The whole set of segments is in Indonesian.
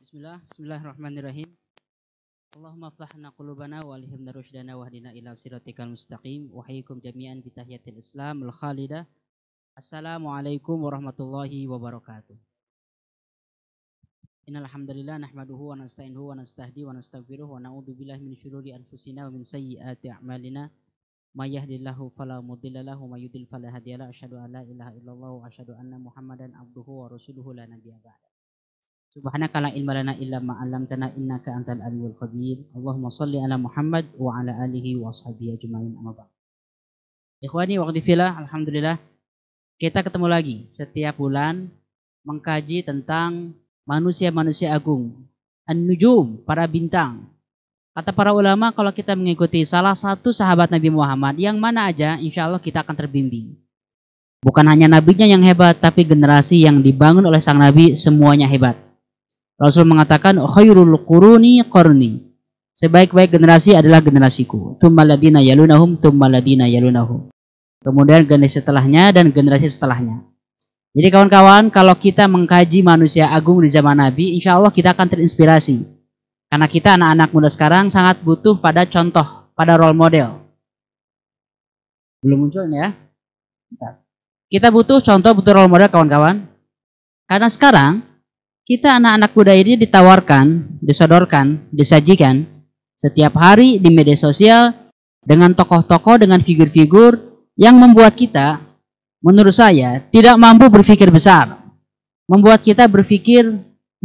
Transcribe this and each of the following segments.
Bismillahirrahmanirrahim. Allahumma aflahna qulubana wa alhimna rushdana wahdina ila siratikal mustaqim. Wahyikum jami'an bitahiyatil Islam al-khalidah. Assalamualaikum warahmatullahi wabarakatuh. Innal hamdalillah nahmaduhu wa nasta'inuhu wa nastahdi wa nastaghfiruh wa na'udzu billahi min syururi anfusina wa min sayyiati a'malina. May yahdihillahu fala mudilla lahu wa may yudlil fala hadiyalah. Asyhadu an la ilaha illallah wa asyhadu anna Muhammadan abduhu wa rasuluhu la nabiyya ba'da. Subhanaka la ilma lana illa ma 'allamtana innaka antal alimul khabir. Allahumma shalli ala Muhammad wa ala alihi wa sahbihi ajmain. Amma ba'd. Ikhwani wa akhwati fillah, alhamdulillah kita ketemu lagi setiap bulan mengkaji tentang manusia-manusia agung, an-nujum, para bintang. Kata para ulama, kalau kita mengikuti salah satu sahabat Nabi Muhammad yang mana aja, insya Allah kita akan terbimbing. Bukan hanya nabinya yang hebat, tapi generasi yang dibangun oleh sang nabi semuanya hebat. Rasul mengatakan khairul quruni qarni. Sebaik-baik generasi adalah generasiku. Tsummal ladina yalunahum tsummal ladina yalunahum. Kemudian generasi setelahnya dan generasi setelahnya. Jadi kawan-kawan, kalau kita mengkaji manusia agung di zaman Nabi, insya Allah kita akan terinspirasi. Karena kita anak-anak muda sekarang sangat butuh pada contoh, pada role model. Belum muncul nih ya. Kita butuh contoh, butuh role model kawan-kawan. Karena sekarang kita anak-anak muda ini ditawarkan, disodorkan, disajikan setiap hari di media sosial dengan tokoh-tokoh, dengan figur-figur yang membuat kita, menurut saya, tidak mampu berpikir besar. Membuat kita berpikir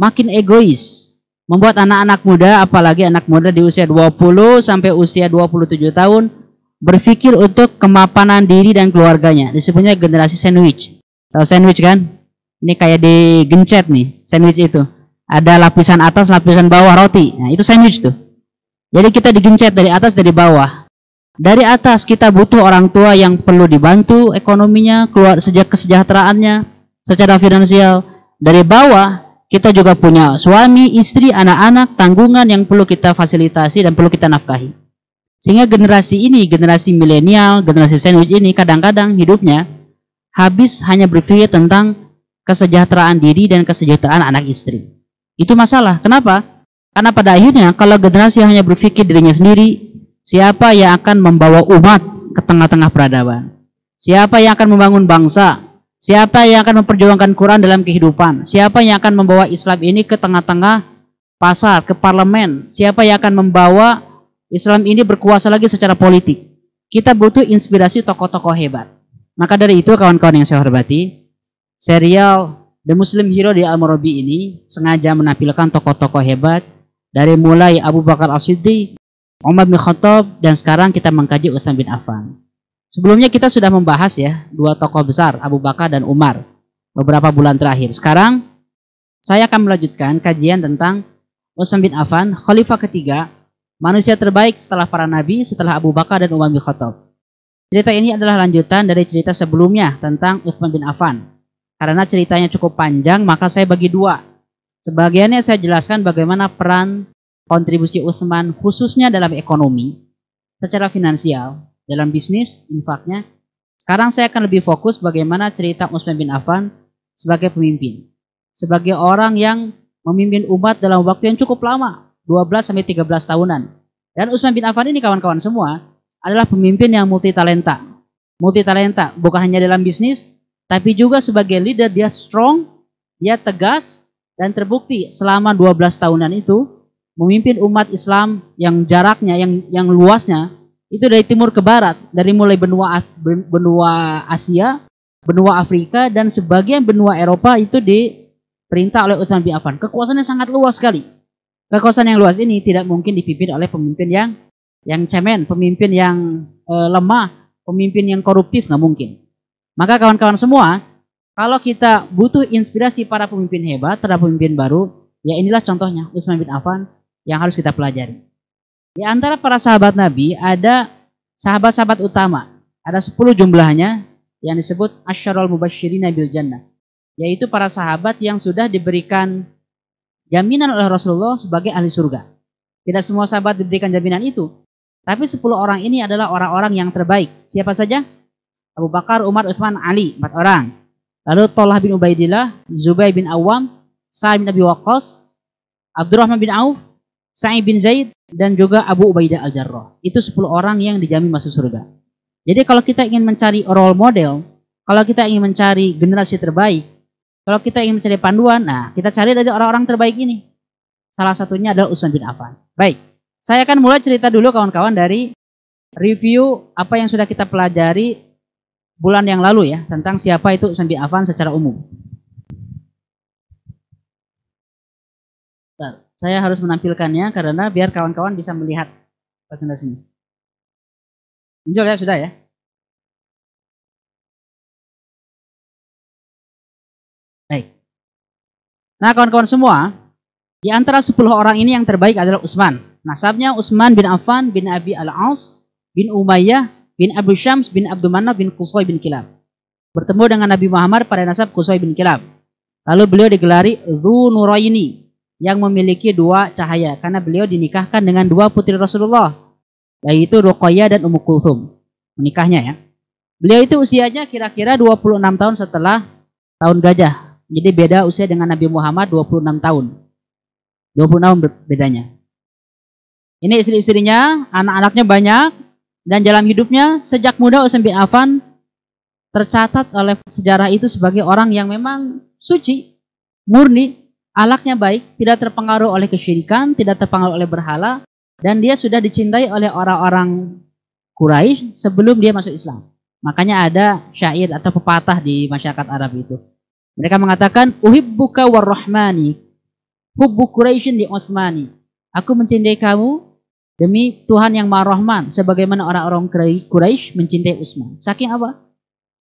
makin egois. Membuat anak-anak muda, apalagi anak muda di usia 20 sampai usia 27 tahun, berpikir untuk kemapanan diri dan keluarganya. Disebutnya generasi sandwich. Tahu sandwich kan? Ini kayak digencet nih, sandwich itu. Ada lapisan atas, lapisan bawah roti. Nah, itu sandwich tuh. Jadi kita digencet dari atas, dari bawah. Dari atas kita butuh orang tua yang perlu dibantu ekonominya, keluar sejak kesejahteraannya, secara finansial. Dari bawah kita juga punya suami, istri, anak-anak, tanggungan yang perlu kita fasilitasi dan perlu kita nafkahi. Sehingga generasi ini, generasi milenial, generasi sandwich ini kadang-kadang hidupnya habis hanya berpikir tentang kesejahteraan diri dan kesejahteraan anak istri. Itu masalah. Kenapa? Karena pada akhirnya kalau generasi hanya berpikir dirinya sendiri, siapa yang akan membawa umat ke tengah-tengah peradaban? Siapa yang akan membangun bangsa? Siapa yang akan memperjuangkan Quran dalam kehidupan? Siapa yang akan membawa Islam ini ke tengah-tengah pasar, ke parlemen? Siapa yang akan membawa Islam ini berkuasa lagi secara politik? Kita butuh inspirasi tokoh-tokoh hebat. Maka dari itu kawan-kawan yang saya hormati, serial The Muslim Hero di Al-Murabi ini sengaja menampilkan tokoh-tokoh hebat dari mulai Abu Bakar As-Siddiq, Umar bin Khattab, dan sekarang kita mengkaji Utsman bin Affan. Sebelumnya kita sudah membahas ya dua tokoh besar, Abu Bakar dan Umar, beberapa bulan terakhir. Sekarang saya akan melanjutkan kajian tentang Utsman bin Affan, khalifah ketiga, manusia terbaik setelah para nabi, setelah Abu Bakar dan Umar bin Khattab. Cerita ini adalah lanjutan dari cerita sebelumnya tentang Utsman bin Affan. Karena ceritanya cukup panjang, maka saya bagi dua. Sebagiannya saya jelaskan bagaimana peran kontribusi Utsman khususnya dalam ekonomi, secara finansial, dalam bisnis, infaknya. Sekarang saya akan lebih fokus bagaimana cerita Utsman bin Affan sebagai pemimpin. Sebagai orang yang memimpin umat dalam waktu yang cukup lama, 12-13 tahunan. Dan Utsman bin Affan ini kawan-kawan semua adalah pemimpin yang multitalenta. Multitalenta bukan hanya dalam bisnis, tapi juga sebagai leader dia strong, dia tegas, dan terbukti selama 12 tahunan itu memimpin umat Islam yang jaraknya, yang luasnya itu dari timur ke barat, dari mulai benua Asia, benua Afrika, dan sebagian benua Eropa itu diperintah oleh Utsman bin Affan. Kekuasaannya sangat luas sekali. Kekuasaan yang luas ini tidak mungkin dipimpin oleh pemimpin yang cemen, pemimpin yang lemah, pemimpin yang koruptif, nggak mungkin. Maka kawan-kawan semua, kalau kita butuh inspirasi para pemimpin hebat, para pemimpin baru, ya inilah contohnya Utsman bin Affan yang harus kita pelajari. Di antara para sahabat Nabi ada sahabat-sahabat utama, ada 10 jumlahnya yang disebut Asyarul Mubasysyirina bil Jannah, yaitu para sahabat yang sudah diberikan jaminan oleh Rasulullah sebagai ahli surga. Tidak semua sahabat diberikan jaminan itu, tapi 10 orang ini adalah orang-orang yang terbaik. Siapa saja? Abu Bakar, Umar, Utsman, Ali, 4 orang. Lalu Thalhah bin Ubaidillah, Zubair bin Awam, Sa'ad bin Abi Waqqas, Abdurrahman bin Auf, Sa'id bin Zaid, dan juga Abu Ubaidah al-Jarrah. Itu 10 orang yang dijamin masuk surga. Jadi kalau kita ingin mencari role model, kalau kita ingin mencari generasi terbaik, kalau kita ingin mencari panduan, nah kita cari dari orang-orang terbaik ini. Salah satunya adalah Utsman bin Affan. Baik, saya akan mulai cerita dulu kawan-kawan dari review apa yang sudah kita pelajari bulan yang lalu ya, tentang siapa itu Utsman bin Affan secara umum. Bentar, saya harus menampilkannya karena biar kawan-kawan bisa melihat presentasinya. Muncul ya, sudah ya? Baik. Nah kawan-kawan semua, di antara 10 orang ini yang terbaik adalah Utsman. Nasabnya Utsman bin Affan bin Abi al-As bin Umayyah bin Abu Syams bin Abdul Manaf bin Qusay bin Kilab. Bertemu dengan Nabi Muhammad pada nasab Qusay bin Kilab. Lalu beliau digelari Dzu Nuraini, yang memiliki 2 cahaya, karena beliau dinikahkan dengan 2 putri Rasulullah, yaitu Ruqayyah dan Ummu Kulthum. Menikahnya ya. Beliau itu usianya kira-kira 26 tahun setelah tahun gajah. Jadi beda usia dengan Nabi Muhammad 26 tahun. 20 tahun bedanya. Ini istri-istrinya, anak-anaknya banyak, dan dalam hidupnya sejak muda Utsman bin Affan tercatat oleh sejarah itu sebagai orang yang memang suci, murni, akhlaknya baik, tidak terpengaruh oleh kesyirikan, tidak terpengaruh oleh berhala, dan dia sudah dicintai oleh orang-orang Quraisy sebelum dia masuk Islam. Makanya ada syair atau pepatah di masyarakat Arab itu. Mereka mengatakan, uhibbuka warrahmani, hubbu Quraisyin di Utsmani. Aku mencintai kamu demi Tuhan yang Maha Rahman, sebagaimana orang-orang Quraisy mencintai Utsman. Saking apa?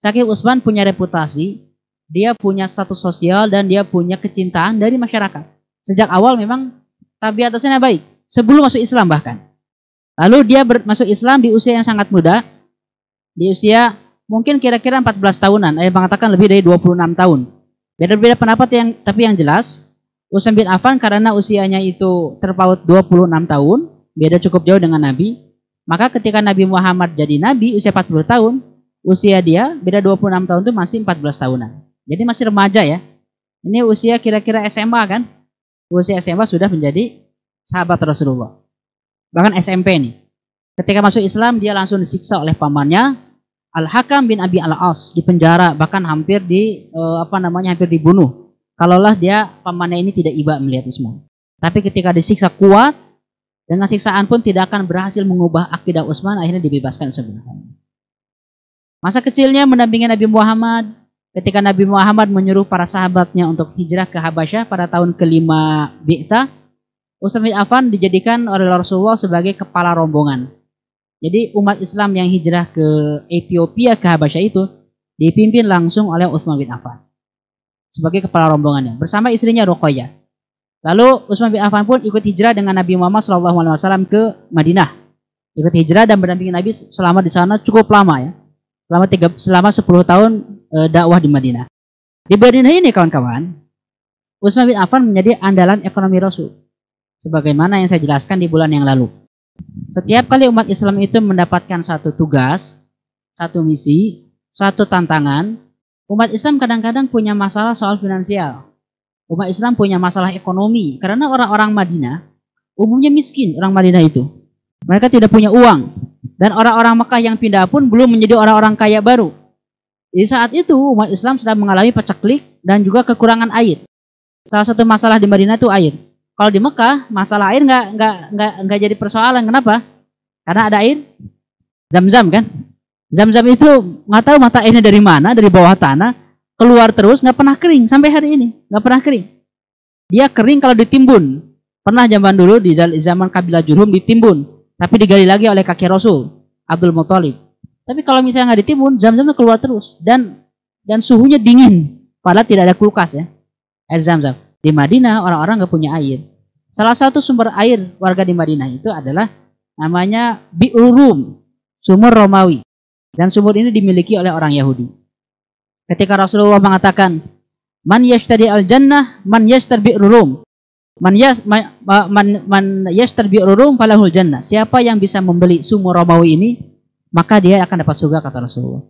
Saking Utsman punya reputasi, dia punya status sosial, dan dia punya kecintaan dari masyarakat. Sejak awal memang tabiatnya baik, sebelum masuk Islam bahkan. Lalu dia masuk Islam di usia yang sangat muda, di usia mungkin kira-kira 14 tahunan, ada yang mengatakan lebih dari 26 tahun. Beda-beda pendapat, tapi yang jelas, Utsman bin Affan karena usianya itu terpaut 26 tahun, beda cukup jauh dengan Nabi, maka ketika Nabi Muhammad jadi Nabi usia 40 tahun, usia dia beda 26 tahun itu masih 14 tahunan. Jadi masih remaja ya. Ini usia kira-kira SMA kan? Usia SMA sudah menjadi sahabat Rasulullah. Bahkan SMP nih. Ketika masuk Islam dia langsung disiksa oleh pamannya Al-Hakam bin Abi al-As, di penjara, bahkan hampir hampir dibunuh. Kalaulah dia pamannya ini tidak iba melihat Utsman. Tapi ketika disiksa kuat, dengan siksaan pun tidak akan berhasil mengubah akidah Utsman, akhirnya dibebaskan Utsman bin Affan. Masa kecilnya mendampingi Nabi Muhammad, ketika Nabi Muhammad menyuruh para sahabatnya untuk hijrah ke Habasyah pada tahun ke-5 Bi'tsah, Utsman bin Affan dijadikan oleh Rasulullah sebagai kepala rombongan. Jadi umat Islam yang hijrah ke Ethiopia, ke Habasyah itu dipimpin langsung oleh Utsman bin Affan sebagai kepala rombongannya bersama istrinya Ruqayyah. Lalu Utsman bin Affan pun ikut hijrah dengan Nabi Muhammad SAW ke Madinah. Ikut hijrah dan mendampingi Nabi selama di sana cukup lama ya. Selama 10 tahun dakwah di Madinah. Di Madinah ini kawan-kawan, Utsman bin Affan menjadi andalan ekonomi Rasul. Sebagaimana yang saya jelaskan di bulan yang lalu. Setiap kali umat Islam itu mendapatkan satu tugas, satu misi, satu tantangan, umat Islam kadang-kadang punya masalah soal finansial. Umat Islam punya masalah ekonomi. Karena orang-orang Madinah umumnya miskin, orang Madinah itu. Mereka tidak punya uang. Dan orang-orang Mekah yang pindah pun belum menjadi orang-orang kaya baru. Di saat itu umat Islam sedang mengalami paceklik dan juga kekurangan air. Salah satu masalah di Madinah itu air. Kalau di Mekah masalah air nggak jadi persoalan. Kenapa? Karena ada air Zam-Zam kan. Zam-Zam itu nggak tahu mata airnya dari mana, dari bawah tanah, keluar terus, nggak pernah kering sampai hari ini, nggak pernah kering. Dia kering kalau ditimbun. Pernah zaman dulu di zaman kabilah Jurhum ditimbun, tapi digali lagi oleh kakek Rasul Abdul Muthalib. Tapi kalau misalnya nggak ditimbun, Zam-Zam itu keluar terus dan suhunya dingin, padahal tidak ada kulkas ya. Air Zam-Zam. Di Madinah orang-orang nggak punya air. Salah satu sumber air warga di Madinah itu adalah namanya Bi'ur Rum, sumur Romawi. Dan sumur ini dimiliki oleh orang Yahudi. Ketika Rasulullah mengatakan, "Man yashtari al-jannah, man yashtari Bi'ur Rum. Man yashtari Bi'ur Rum falahul jannah." Siapa yang bisa membeli sumur Romawi ini, maka dia akan dapat surga, kata Rasulullah.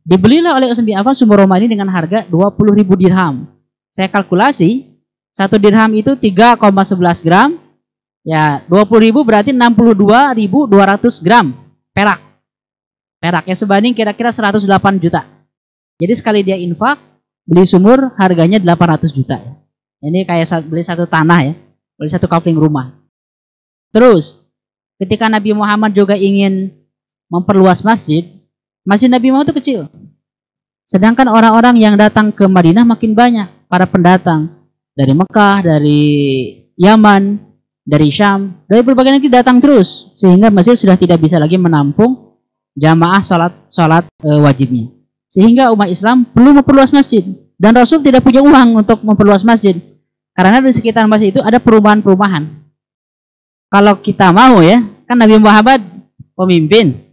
Dibelilah oleh Utsman bin Affan sumur Romawi ini dengan harga 20.000 dirham. Saya kalkulasi, 1 dirham itu 3,11 gram. Ya, 20.000 berarti 62.200 gram perak. Perak ya sebanding kira-kira 108 juta. Jadi sekali dia infak, beli sumur harganya 800 juta ya. Ini kayak beli satu tanah ya, beli satu kapling rumah. Terus, ketika Nabi Muhammad juga ingin memperluas masjid, masjid Nabi Muhammad itu kecil. Sedangkan orang-orang yang datang ke Madinah makin banyak, para pendatang dari Mekah, dari Yaman, dari Syam, dari berbagai negeri datang terus, sehingga masjid sudah tidak bisa lagi menampung jamaah salat wajibnya. Sehingga umat Islam perlu memperluas masjid, dan Rasul tidak punya uang untuk memperluas masjid, karena di sekitar masjid itu ada perumahan-perumahan. Kalau kita mau ya, kan Nabi Muhammad pemimpin,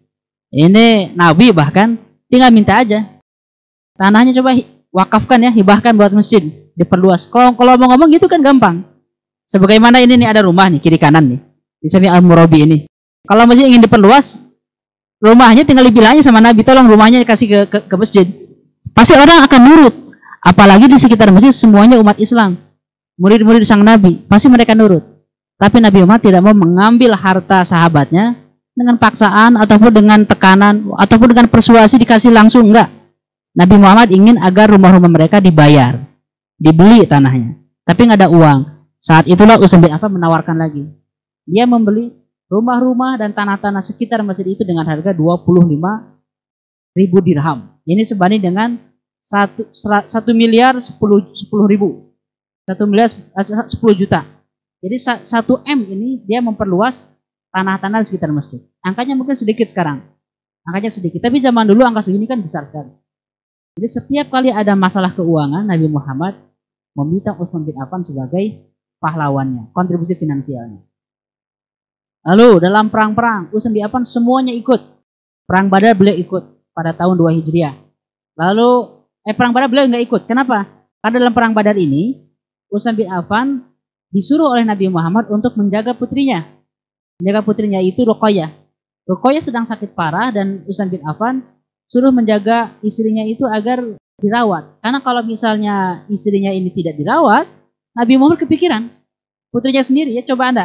ini Nabi bahkan, tinggal minta aja. Tanahnya coba wakafkan ya, hibahkan buat masjid, diperluas. Kalau mau ngomong gitu kan gampang. Sebagaimana ini nih ada rumah nih kiri kanan nih, di samping Al-Murabi ini. Kalau masjid ingin diperluas, rumahnya tinggal dibilangnya sama Nabi, tolong rumahnya kasih ke masjid. Pasti orang akan nurut. Apalagi di sekitar masjid semuanya umat Islam, murid-murid sang Nabi, pasti mereka nurut. Tapi Nabi Muhammad tidak mau mengambil harta sahabatnya dengan paksaan ataupun dengan tekanan ataupun dengan persuasi dikasih langsung, enggak. Nabi Muhammad ingin agar rumah-rumah mereka dibayar, dibeli tanahnya, tapi nggak ada uang. Saat itulah Utsman bin Affan menawarkan lagi. Dia membeli rumah-rumah dan tanah-tanah sekitar masjid itu dengan harga 25.000 dirham. Ini sebanding dengan 1 miliar 10 ribu. 1 miliar 10 juta. Jadi 1 M ini dia memperluas tanah-tanah di sekitar masjid. Angkanya mungkin sedikit sekarang. Angkanya sedikit. Tapi zaman dulu angka segini kan besar sekali. Jadi setiap kali ada masalah keuangan, Nabi Muhammad meminta Utsman bin Affan sebagai pahlawannya, kontribusi finansialnya. Lalu dalam perang-perang, Utsman bin Affan semuanya ikut. Perang Badar beliau ikut pada tahun 2 Hijriah. Lalu perang Badar beliau nggak ikut. Kenapa? Karena dalam perang Badar ini, Utsman bin Affan disuruh oleh Nabi Muhammad untuk menjaga putrinya. Menjaga putrinya itu Ruqayyah. Ruqayyah sedang sakit parah dan Utsman bin Affan suruh menjaga istrinya itu agar dirawat. Karena kalau misalnya istrinya ini tidak dirawat, Nabi Muhammad kepikiran. Putrinya sendiri ya, coba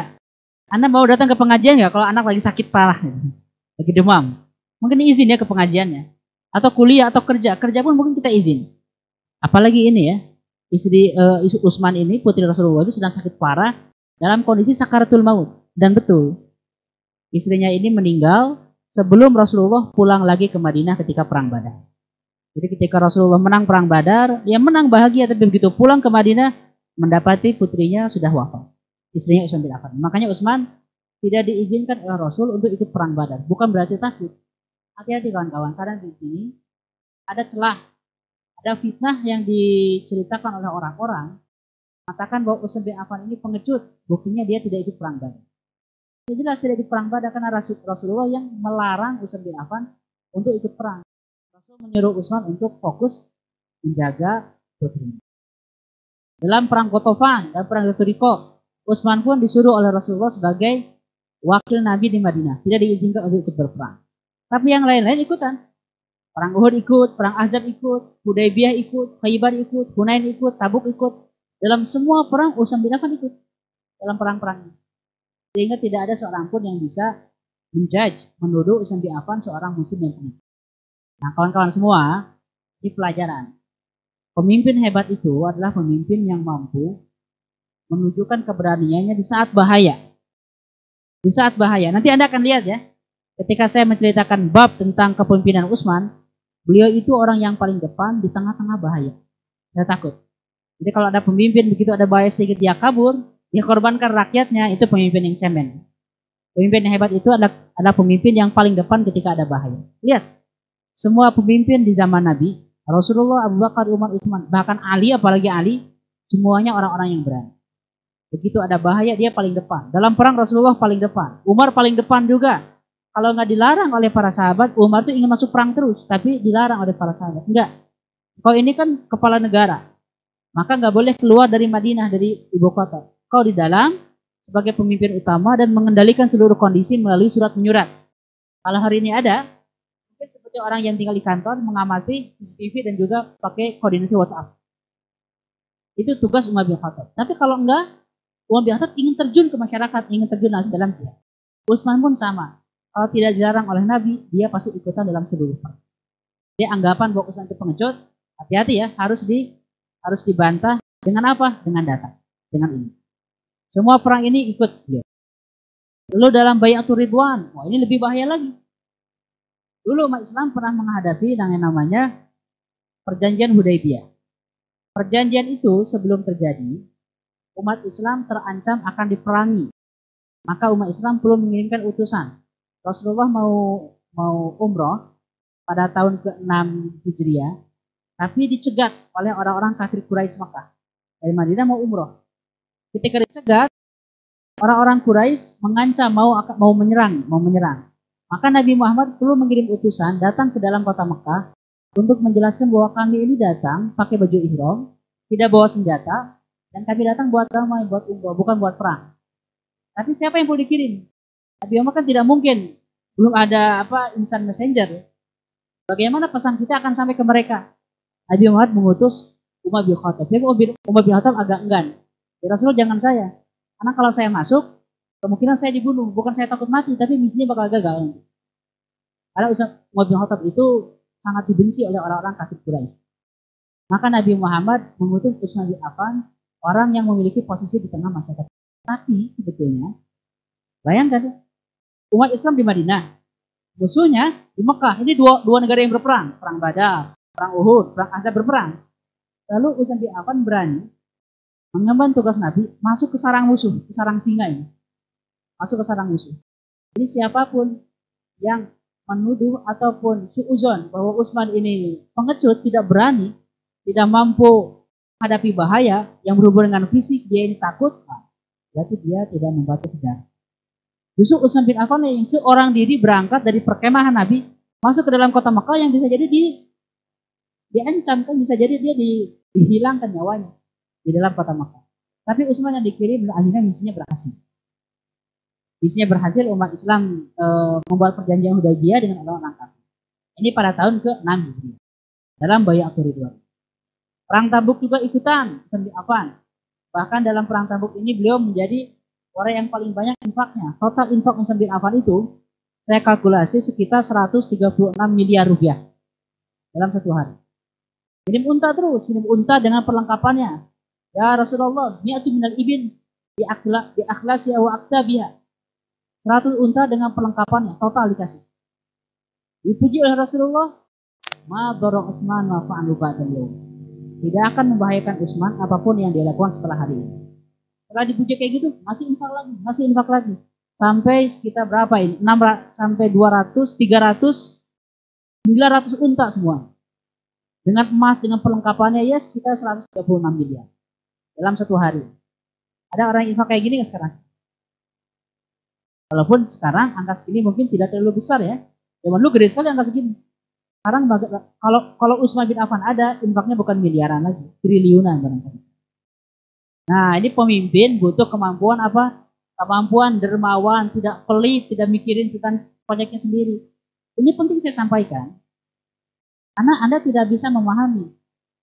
Anda mau datang ke pengajian nggak kalau anak lagi sakit parah, lagi demam? Mungkin izin ya ke pengajiannya. Atau kuliah atau kerja pun mungkin kita izin. Apalagi ini ya, istri Utsman ini, putri Rasulullah itu sedang sakit parah dalam kondisi sakaratul maut. Dan betul, istrinya ini meninggal sebelum Rasulullah pulang lagi ke Madinah ketika perang Badar. Jadi ketika Rasulullah menang perang Badar, dia menang bahagia, tapi begitu pulang ke Madinah, mendapati putrinya sudah wafat. Istrinya Utsman bin Affan. Makanya Utsman tidak diizinkan oleh Rasul untuk ikut perang Badar. Bukan berarti takut. Hati-hati kawan-kawan, karena di sini ada celah, ada fitnah yang diceritakan oleh orang-orang, mengatakan bahwa Utsman bin Affan ini pengecut. Buktinya dia tidak ikut perang Badar. Dia jelas tidak ikut perang Badar karena Rasulullah yang melarang Utsman bin Affan untuk ikut perang. Rasul menyuruh Utsman untuk fokus menjaga putrinya. Dalam perang Qatafan dan perang Yaturiko, Utsman pun disuruh oleh Rasulullah sebagai wakil Nabi di Madinah. Tidak diizinkan untuk ikut berperang. Tapi yang lain-lain ikutan. Perang Uhud ikut, perang Ahzab ikut, Hudaybiyah ikut, Khaybar ikut, Hunain ikut, Tabuk ikut. Dalam semua perang Utsman bin Affan ikut dalam perang-perang. Sehingga tidak ada seorang pun yang bisa menjudge, menuduh Utsman bin Affan seorang muslim yang penipu. Nah, kawan-kawan semua, di pelajaran, pemimpin hebat itu adalah pemimpin yang mampu menunjukkan keberaniannya di saat bahaya. Di saat bahaya. Nanti Anda akan lihat ya, ketika saya menceritakan bab tentang kepemimpinan Utsman, beliau itu orang yang paling depan di tengah-tengah bahaya. Saya takut. Jadi kalau ada pemimpin begitu ada bahaya sedikit dia kabur, dia korbankan rakyatnya, itu pemimpin yang cemen. Pemimpin yang hebat itu adalah pemimpin yang paling depan ketika ada bahaya. Lihat, semua pemimpin di zaman Nabi, Rasulullah, Abu Bakar, Umar, Utsman, bahkan Ali, apalagi Ali, semuanya orang-orang yang berani. Begitu ada bahaya, dia paling depan. Dalam perang Rasulullah paling depan. Umar paling depan juga. Kalau nggak dilarang oleh para sahabat, Umar itu ingin masuk perang terus, tapi dilarang oleh para sahabat. Enggak. Kau ini kan kepala negara, maka nggak boleh keluar dari Madinah, dari ibu kota. Kau di dalam sebagai pemimpin utama dan mengendalikan seluruh kondisi melalui surat menyurat. Kalau hari ini ada, mungkin seperti orang yang tinggal di kantor mengamati CCTV dan juga pakai koordinasi WhatsApp. Itu tugas Umar bin Khattab. Tapi kalau enggak, Umar bin Khattab ingin terjun ke masyarakat, ingin terjun langsung dalam jihad. Utsman pun sama. Kalau tidak dilarang oleh Nabi, dia pasti ikutan dalam seluruh perang. Dia anggapan bahwa Utsman itu pengecut, hati-hati ya, harus dibantah dengan apa? Dengan data, dengan ini. Semua perang ini ikut dia. Lalu dalam Bai'atul Ridwan, wah ini lebih bahaya lagi. Dulu umat Islam pernah menghadapi yang namanya Perjanjian Hudaybiyah. Perjanjian itu sebelum terjadi, umat Islam terancam akan diperangi. Maka umat Islam perlu mengirimkan utusan. Rasulullah mau umroh pada tahun ke-6 Hijriah, tapi dicegat oleh orang-orang kafir Quraisy Makkah. Dari Madinah mau umroh. Ketika dicegat, orang-orang Quraisy mengancam mau menyerang. Maka Nabi Muhammad perlu mengirim utusan datang ke dalam kota Mekah untuk menjelaskan bahwa kami ini datang pakai baju ihram, tidak bawa senjata, dan kami datang buat damai, buat umroh, bukan buat perang. Tapi siapa yang perlu dikirim? Nabi Muhammad kan tidak mungkin, belum ada instant messenger. Bagaimana pesan kita akan sampai ke mereka? Nabi Muhammad mengutus Umar bin Khattab. Umar bin Khattab agak enggan. Ya Rasulullah, jangan saya. Karena kalau saya masuk, kemungkinan saya dibunuh. Bukan saya takut mati, tapi misinya bakal gagal. Karena Umar bin Khattab itu sangat dibenci oleh orang-orang kafir Quraisy. Maka Nabi Muhammad mengutus Utsman bin Affan, orang yang memiliki posisi di tengah masyarakat. Tapi sebetulnya, bayangkan, umat Islam di Madinah, musuhnya di Mekah. Ini dua negara yang berperang, perang Badar, perang Uhud, perang Ahzab berperang. Lalu Utsman bin Affan berani mengemban tugas Nabi masuk ke sarang musuh, ke sarang singa ini. Masuk ke sarang musuh. Jadi siapapun yang menuduh ataupun suuzon bahwa Utsman ini pengecut, tidak berani, tidak mampu menghadapi bahaya yang berhubungan dengan fisik, dia ini takut, berarti dia tidak membaca sejarah. Justru Utsman bin Affan yang seorang diri berangkat dari perkemahan Nabi masuk ke dalam kota Mekah yang bisa jadi diancam, kan bisa jadi dia dihilangkan nyawanya di dalam kota Mekah. Tapi Utsman yang dikirim akhirnya misinya berhasil. Misinya berhasil, umat Islam membuat perjanjian Hudaybiyah dengan orang-orang kafir. Ini pada tahun ke-6 Hijriah dalam Bai'atul Ridwan. Perang Tabuk juga ikutan Utsman bin Affan. Bahkan dalam perang Tabuk ini beliau menjadi orang yang paling banyak infaknya. Total infak Utsman bin Affan itu saya kalkulasi sekitar 136 miliar rupiah dalam satu hari. Kirim unta terus, kirim unta dengan perlengkapannya. Ya Rasulullah, mi'atu minal ibin bi akhlasi wa aktabiha. 100 unta dengan perlengkapannya, total dikasih. Dipuji oleh Rasulullah, ma dara Utsman wa fa'alu ba'dal yaum. Tidak akan membahayakan Utsman apapun yang dia lakukan setelah hari ini. Setelah dipuji kayak gitu, masih infak lagi. Sampai sekitar berapa ini? 600 sampai 200, 300, 900 unta semua. Dengan emas, dengan perlengkapannya ya sekitar 136 miliar. Dalam satu hari. Ada orang infak kayak gini nggak sekarang? Walaupun sekarang angka segini mungkin tidak terlalu besar ya. Zaman dulu gede sekali angka segini. Sekarang kalau Utsman bin Affan ada, infaknya bukan miliaran lagi, triliunan barangkali. Nah, ini pemimpin butuh kemampuan apa? Kemampuan dermawan, tidak pelit, tidak mikirin tentang proyeknya sendiri. Ini penting saya sampaikan. Karena Anda tidak bisa memahami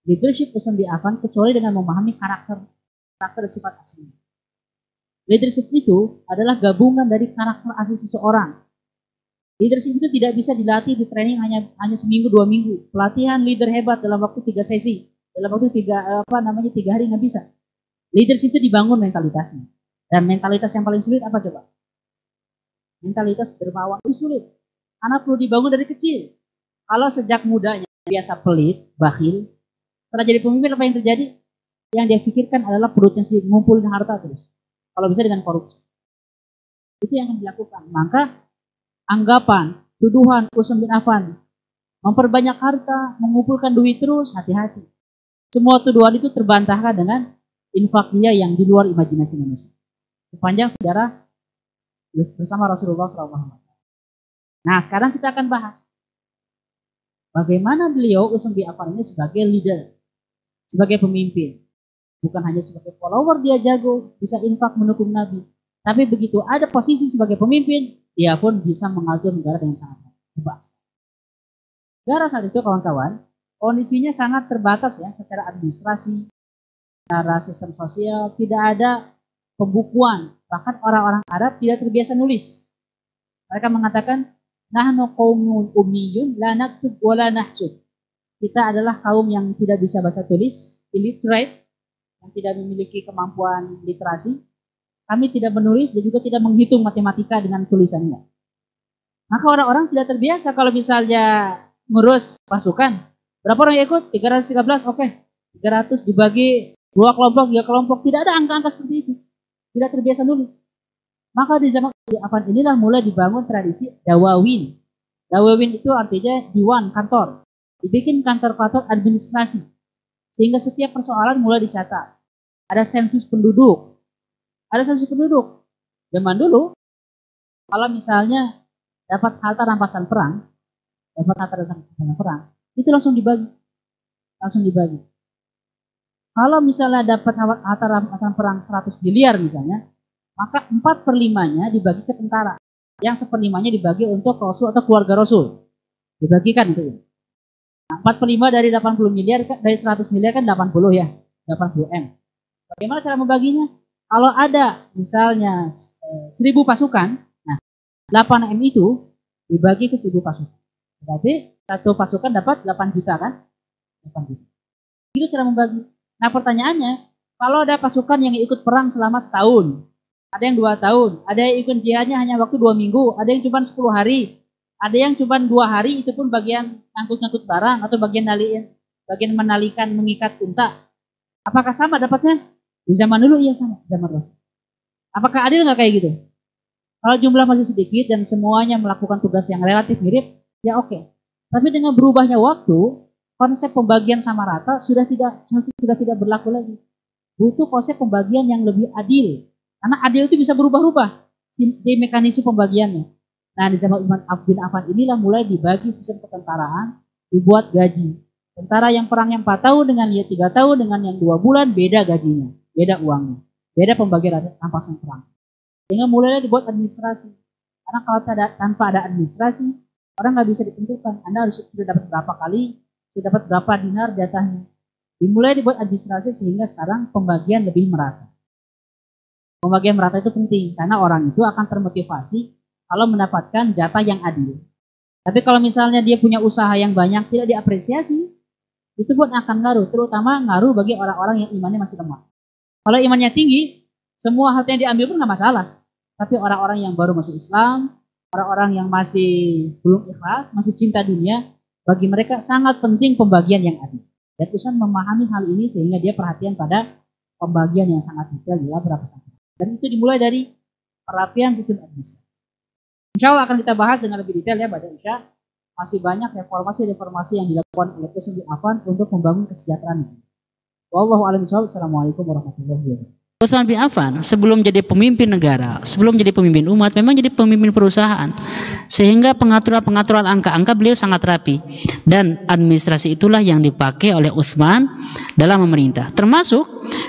leadership Utsman bin Affan kecuali dengan memahami karakter sifat asli. Leadership itu adalah gabungan dari karakter asli seseorang. Leadership itu tidak bisa dilatih di training hanya seminggu 2 minggu. Pelatihan leader hebat dalam waktu 3 sesi, dalam waktu 3 hari nggak bisa. Leadership itu dibangun mentalitasnya. Dan mentalitas yang paling sulit apa coba? Mentalitas dermawan itu sulit. Karena perlu dibangun dari kecil. Kalau sejak mudanya biasa pelit, bakhil, setelah jadi pemimpin apa yang terjadi? Yang dia pikirkan adalah perutnya sendiri, ngumpulin harta terus. Kalau bisa dengan korupsi. Itu yang akan dilakukan. Maka anggapan, tuduhan Utsman bin Affan memperbanyak harta, mengumpulkan duit terus, hati-hati. Semua tuduhan itu terbantahkan dengan infak dia yang di luar imajinasi manusia. Sepanjang sejarah bersama Rasulullah SAW. Nah, sekarang kita akan bahas bagaimana beliau Utsman bin Affan ini sebagai leader, sebagai pemimpin. Bukan hanya sebagai follower dia jago, bisa infak mendukung Nabi. Tapi begitu ada posisi sebagai pemimpin, dia pun bisa mengatur negara dengan sangat hebat. Negara saat itu kawan-kawan, kondisinya sangat terbatas ya secara administrasi, secara sistem sosial tidak ada pembukuan. Bahkan orang-orang Arab tidak terbiasa nulis. Mereka mengatakan, nahnu qaumun ummiyun la naktub wa la nahsub. Kita adalah kaum yang tidak bisa baca tulis, illiterate, yang tidak memiliki kemampuan literasi. Kami tidak menulis dan juga tidak menghitung matematika dengan tulisannya. Maka orang-orang tidak terbiasa kalau misalnya ngurus pasukan. Berapa orang yang ikut? 313, oke. 300 dibagi 2 kelompok, 3 kelompok. Tidak ada angka-angka seperti itu. Tidak terbiasa nulis. Maka di zaman Affan inilah mulai dibangun tradisi dawawin. Dawawin itu artinya diwan, kantor. Dibikin kantor-kantor administrasi. Sehingga setiap persoalan mulai dicatat. Ada sensus penduduk. Ada sensus penduduk. Zaman dulu, kalau misalnya dapat harta rampasan perang, itu langsung dibagi. Kalau misalnya dapat harta rampasan perang 100 miliar misalnya, maka 4/5-nya dibagi ke tentara. Yang 1/5-nya dibagi untuk Rasul atau keluarga Rasul. Dibagikan itu. Nah, 4/5 dari 80 miliar, dari 100 miliar kan 80 ya. 80 M. Bagaimana cara membaginya? Kalau ada misalnya 1000 pasukan, nah 8 M itu dibagi ke 1000 pasukan. Berarti satu pasukan dapat 8 juta kan? 8 juta. Itu cara membagi. Nah pertanyaannya, kalau ada pasukan yang ikut perang selama setahun, ada yang 2 tahun, ada yang ikut jihadnya hanya waktu 2 minggu, ada yang cuma 10 hari, ada yang cuma 2 hari, itu pun bagian ngangkut-ngangkut barang atau bagian menalikan, mengikat unta. Apakah sama dapatnya? Di zaman dulu iya sama, zaman dulu. Apakah adil nggak kayak gitu? Kalau jumlah masih sedikit dan semuanya melakukan tugas yang relatif mirip, ya oke. Tapi dengan berubahnya waktu, konsep pembagian sama rata sudah tidak berlaku lagi. Butuh konsep pembagian yang lebih adil. Karena adil itu bisa berubah-ubah si mekanisme pembagiannya. Nah di zaman Utsman bin Affan inilah mulai dibagi sistem ketentaraan, dibuat gaji. Tentara yang perang yang 4 tahun dengan yang 3 tahun dengan yang 2 bulan beda gajinya, beda uangnya, beda pembagian rampasan perang. Sehingga mulailah dibuat administrasi. Karena kalau tanpa ada administrasi, orang nggak bisa ditentukan. Anda harus sudah dapat berapa kali, sudah dapat berapa dinar jatahnya. Dimulai dibuat administrasi sehingga sekarang pembagian lebih merata. Pembagian merata itu penting karena orang itu akan termotivasi kalau mendapatkan jatah yang adil. Tapi kalau misalnya dia punya usaha yang banyak tidak diapresiasi, itu pun akan ngaruh, terutama ngaruh bagi orang-orang yang imannya masih lemah. Kalau imannya tinggi, semua harta yang diambil pun nggak masalah. Tapi orang-orang yang baru masuk Islam, orang-orang yang masih belum ikhlas, masih cinta dunia, bagi mereka sangat penting pembagian yang adil. Dan Utsman memahami hal ini sehingga dia perhatian pada pembagian yang sangat detail di dalam rampasan. Dan itu dimulai dari perapian sistem administrasi. Insya Allah akan kita bahas dengan lebih detail ya pada Isya. Masih banyak reformasi-reformasi yang dilakukan oleh Utsman bin Affan untuk membangun kesejahteraan. Wallahu a'lam bishawab. Assalamualaikum warahmatullahi wabarakatuh. Utsman bin Affan sebelum jadi pemimpin negara, sebelum jadi pemimpin umat, memang jadi pemimpin perusahaan. Sehingga pengaturan angka-angka beliau sangat rapi. Dan administrasi itulah yang dipakai oleh Utsman dalam memerintah. Termasuk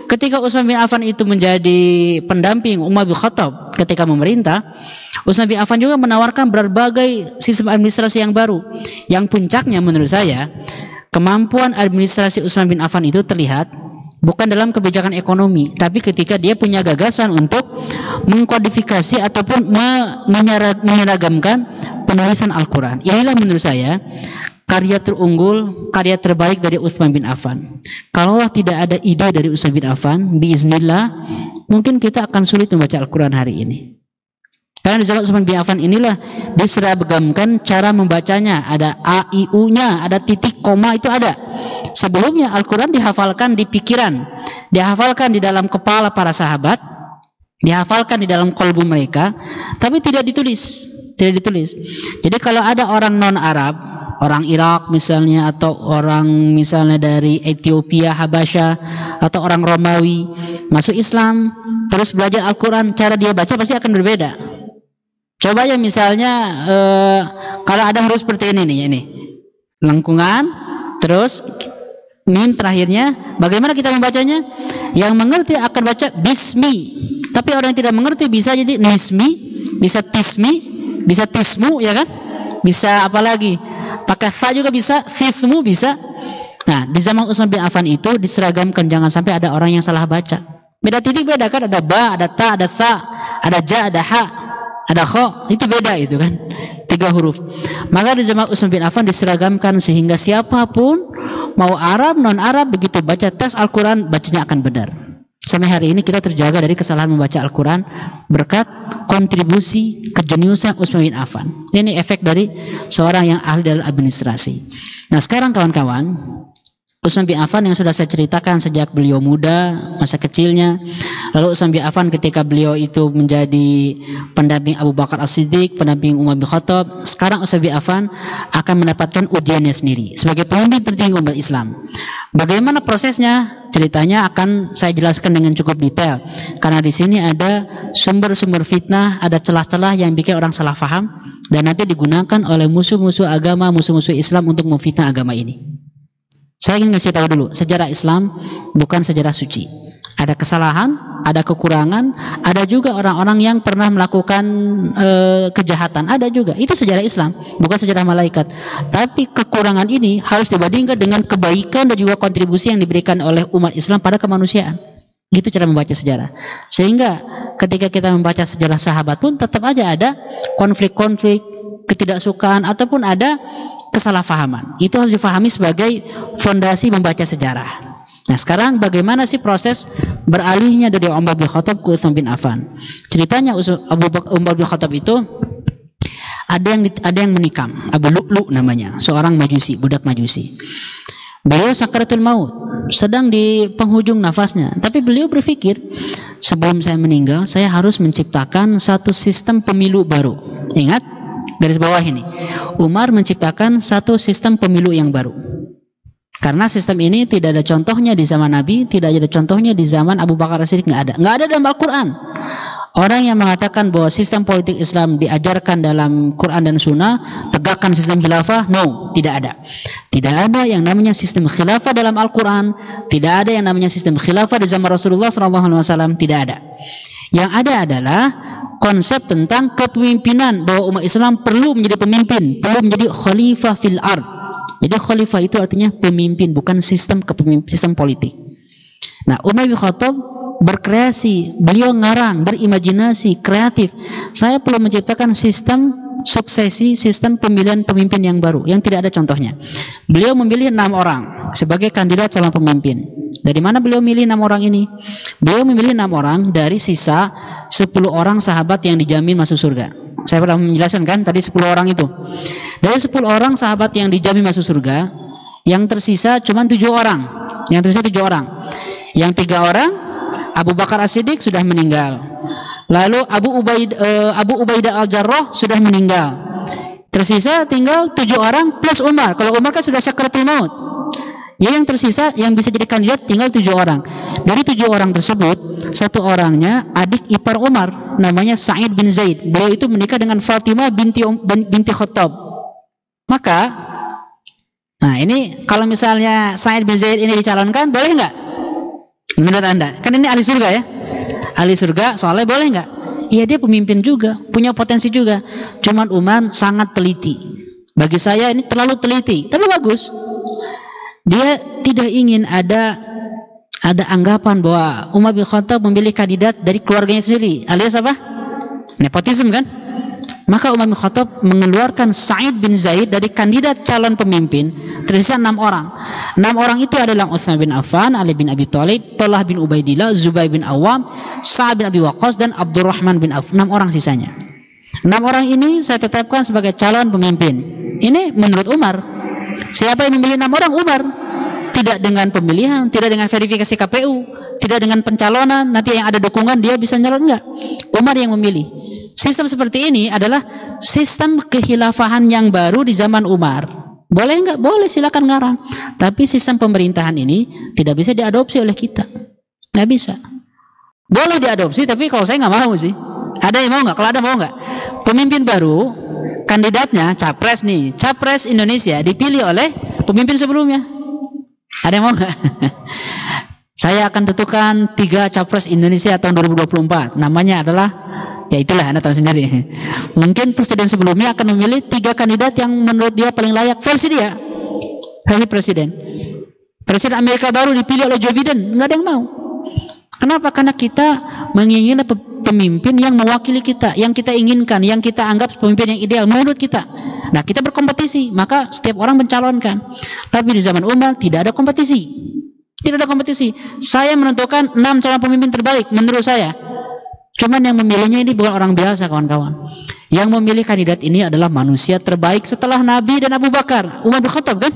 ketika Utsman bin Affan itu menjadi pendamping Umar bin Khattab ketika memerintah, Utsman bin Affan juga menawarkan berbagai sistem administrasi yang baru. Yang puncaknya menurut saya, kemampuan administrasi Utsman bin Affan itu terlihat bukan dalam kebijakan ekonomi, tapi ketika dia punya gagasan untuk mengkodifikasi ataupun menyeragamkan penulisan Al-Quran. Inilah menurut saya karya terunggul, karya terbaik dari Utsman bin Affan. Kalau tidak ada ide dari Utsman bin Affan, biiznillah, mungkin kita akan sulit membaca Al-Quran hari ini. Karena di zaman Utsman bin Affan inilah diseragamkan cara membacanya. Ada A, I, U-nya, ada titik, koma, itu ada. Sebelumnya Al-Quran dihafalkan di pikiran, dihafalkan di dalam kepala para sahabat, dihafalkan di dalam kolbu mereka, tapi tidak ditulis. Jadi kalau ada orang non-Arab, orang Irak misalnya, atau orang misalnya dari Ethiopia, Habasya, atau orang Romawi masuk Islam, terus belajar Al-Quran, cara dia baca pasti akan berbeda. Coba ya misalnya kalau ada huruf seperti ini lengkungan, terus mim terakhirnya, bagaimana kita membacanya? Yang mengerti akan baca bismi, tapi orang yang tidak mengerti bisa jadi nismi, bisa tismi, bisa tismu, ya kan? Bisa apa lagi? Pakai fa juga bisa, sismu bisa. Nah, di zaman Utsman bin Affan itu diseragamkan, jangan sampai ada orang yang salah baca. Beda titik beda kan, ada ba, ada ta, ada sa, ada ja, ada ha, ada kho, itu beda itu kan, 3 huruf. Maka di zaman Utsman bin Affan diseragamkan sehingga siapapun mau Arab non Arab begitu baca tes Al-Quran bacanya akan benar. Sampai hari ini kita terjaga dari kesalahan membaca Al-Quran berkat kontribusi kejeniusan Utsman bin Affan. Ini efek dari seorang yang ahli dalam administrasi. Nah sekarang kawan-kawan, Utsman bin Affan yang sudah saya ceritakan sejak beliau muda, masa kecilnya. Lalu Utsman bin Affan ketika beliau itu menjadi pendamping Abu Bakar As-Siddiq, pendamping Umar bin Khattab. Sekarang Utsman bin Affan akan mendapatkan ujiannya sendiri sebagai pemimpin tertinggi umat Islam. Bagaimana prosesnya? Ceritanya akan saya jelaskan dengan cukup detail. Karena di sini ada sumber-sumber fitnah, ada celah-celah yang bikin orang salah faham dan nanti digunakan oleh musuh-musuh agama, musuh-musuh Islam untuk memfitnah agama ini. Saya ingin ngasih tahu dulu, sejarah Islam bukan sejarah suci. Ada kesalahan, ada kekurangan, ada juga orang-orang yang pernah melakukan kejahatan, ada juga. Itu sejarah Islam, bukan sejarah malaikat. Tapi kekurangan ini harus dibandingkan dengan kebaikan dan juga kontribusi yang diberikan oleh umat Islam pada kemanusiaan. Gitu cara membaca sejarah. Sehingga ketika kita membaca sejarah sahabat pun tetap aja ada konflik-konflik, ketidaksukaan ataupun ada kesalahpahaman. Itu harus difahami sebagai fondasi membaca sejarah. Nah sekarang bagaimana sih proses beralihnya dari Umar bin Khattab ke Utsman bin Affan? Ceritanya Umar bin Khattab itu ada yang menikam, Abu Lu'lu namanya, seorang majusi, budak majusi. Beliau sakaratul maut, sedang di penghujung nafasnya. Tapi beliau berpikir, sebelum saya meninggal, saya harus menciptakan satu sistem pemilu baru. Ingat, garis bawah ini. Umar menciptakan satu sistem pemilu yang baru. Karena sistem ini tidak ada contohnya di zaman Nabi, tidak ada contohnya di zaman Abu Bakar As-Siddiq, nggak ada dalam Al-Quran. Orang yang mengatakan bahwa sistem politik Islam diajarkan dalam Quran dan Sunnah, tegakkan sistem khilafah, no, tidak ada. Tidak ada yang namanya sistem khilafah dalam Al-Quran, tidak ada yang namanya sistem khilafah di zaman Rasulullah SAW, tidak ada. Yang ada adalah konsep tentang kepemimpinan, bahwa umat Islam perlu menjadi pemimpin, perlu menjadi khalifah fil ard. Jadi khalifah itu artinya pemimpin, bukan sistem politik. Nah, Umar bin Khattab berkreasi, beliau ngarang, berimajinasi, kreatif. Saya perlu menciptakan sistem suksesi, sistem pemilihan pemimpin yang baru, yang tidak ada contohnya. Beliau memilih 6 orang sebagai kandidat calon pemimpin. Dari mana beliau milih 6 orang ini? Beliau memilih 6 orang dari sisa 10 orang sahabat yang dijamin masuk surga. Saya pernah menjelaskan kan tadi 10 orang itu. Dari 10 orang sahabat yang dijamin masuk surga, yang tersisa cuma 7 orang. Yang tersisa 7 orang. Yang 3 orang Abu Bakar As-Siddiq sudah meninggal. Lalu Abu Ubaidah Al-Jarrah sudah meninggal. Tersisa tinggal 7 orang plus Umar. Kalau Umar kan sudah sakaratul maut. Ya, yang tersisa yang bisa jadi kandidat tinggal 7 orang. Dari 7 orang tersebut, 1 orangnya adik ipar Umar, namanya Sa'id bin Zaid. Beliau itu menikah dengan Fatimah binti Khattab. Maka, nah ini kalau misalnya Sa'id bin Zaid ini dicalonkan, boleh nggak? Menurut Anda? Kan ini ahli surga ya? Ahli surga, soalnya boleh nggak? Iya, dia pemimpin juga, punya potensi juga. Cuman Umar sangat teliti. Bagi saya ini terlalu teliti, tapi bagus. Dia tidak ingin ada anggapan bahwa Umar bin Khattab memilih kandidat dari keluarganya sendiri, alias apa? Nepotisme kan? Maka Umar bin Khattab mengeluarkan Sa'id bin Zaid dari kandidat calon pemimpin, tersisa 6 orang. 6 orang itu adalah Utsman bin Affan, Ali bin Abi Thalib, Talha bin Ubaidillah, Zubair bin Awam, Sa'ad bin Abi Waqqas, dan Abdurrahman bin Auf. 6 orang sisanya. 6 orang ini saya tetapkan sebagai calon pemimpin. Ini menurut Umar. Siapa yang memilih 6 orang? Umar. Tidak dengan pemilihan, tidak dengan verifikasi KPU, tidak dengan pencalonan, nanti yang ada dukungan dia bisa nyalon, enggak. Umar yang memilih. Sistem seperti ini adalah sistem kekhilafahan yang baru di zaman Umar. Boleh enggak? Boleh, silakan ngarang. Tapi sistem pemerintahan ini tidak bisa diadopsi oleh kita. Enggak bisa. Boleh diadopsi, tapi kalau saya nggak mau sih. Ada yang mau nggak? Kalau ada mau nggak? Pemimpin baru, kandidatnya capres nih, capres Indonesia dipilih oleh pemimpin sebelumnya. Ada yang mau nggak? Saya akan tentukan 3 capres Indonesia tahun 2024. Namanya adalah, ya itulah, Anda tahu sendiri. Mungkin presiden sebelumnya akan memilih 3 kandidat yang menurut dia paling layak versi dia, versi presiden. Presiden Amerika baru dipilih oleh Joe Biden, nggak ada yang mau. Kenapa? Karena kita menginginkan pemimpin yang mewakili kita, yang kita inginkan, yang kita anggap pemimpin yang ideal menurut kita. Nah, kita berkompetisi, maka setiap orang mencalonkan. Tapi di zaman Umar tidak ada kompetisi. Tidak ada kompetisi. Saya menentukan 6 calon pemimpin terbaik menurut saya. Cuman yang memilihnya ini bukan orang biasa, kawan-kawan. Yang memilih kandidat ini adalah manusia terbaik setelah Nabi dan Abu Bakar, Umar bin Khattab, kan?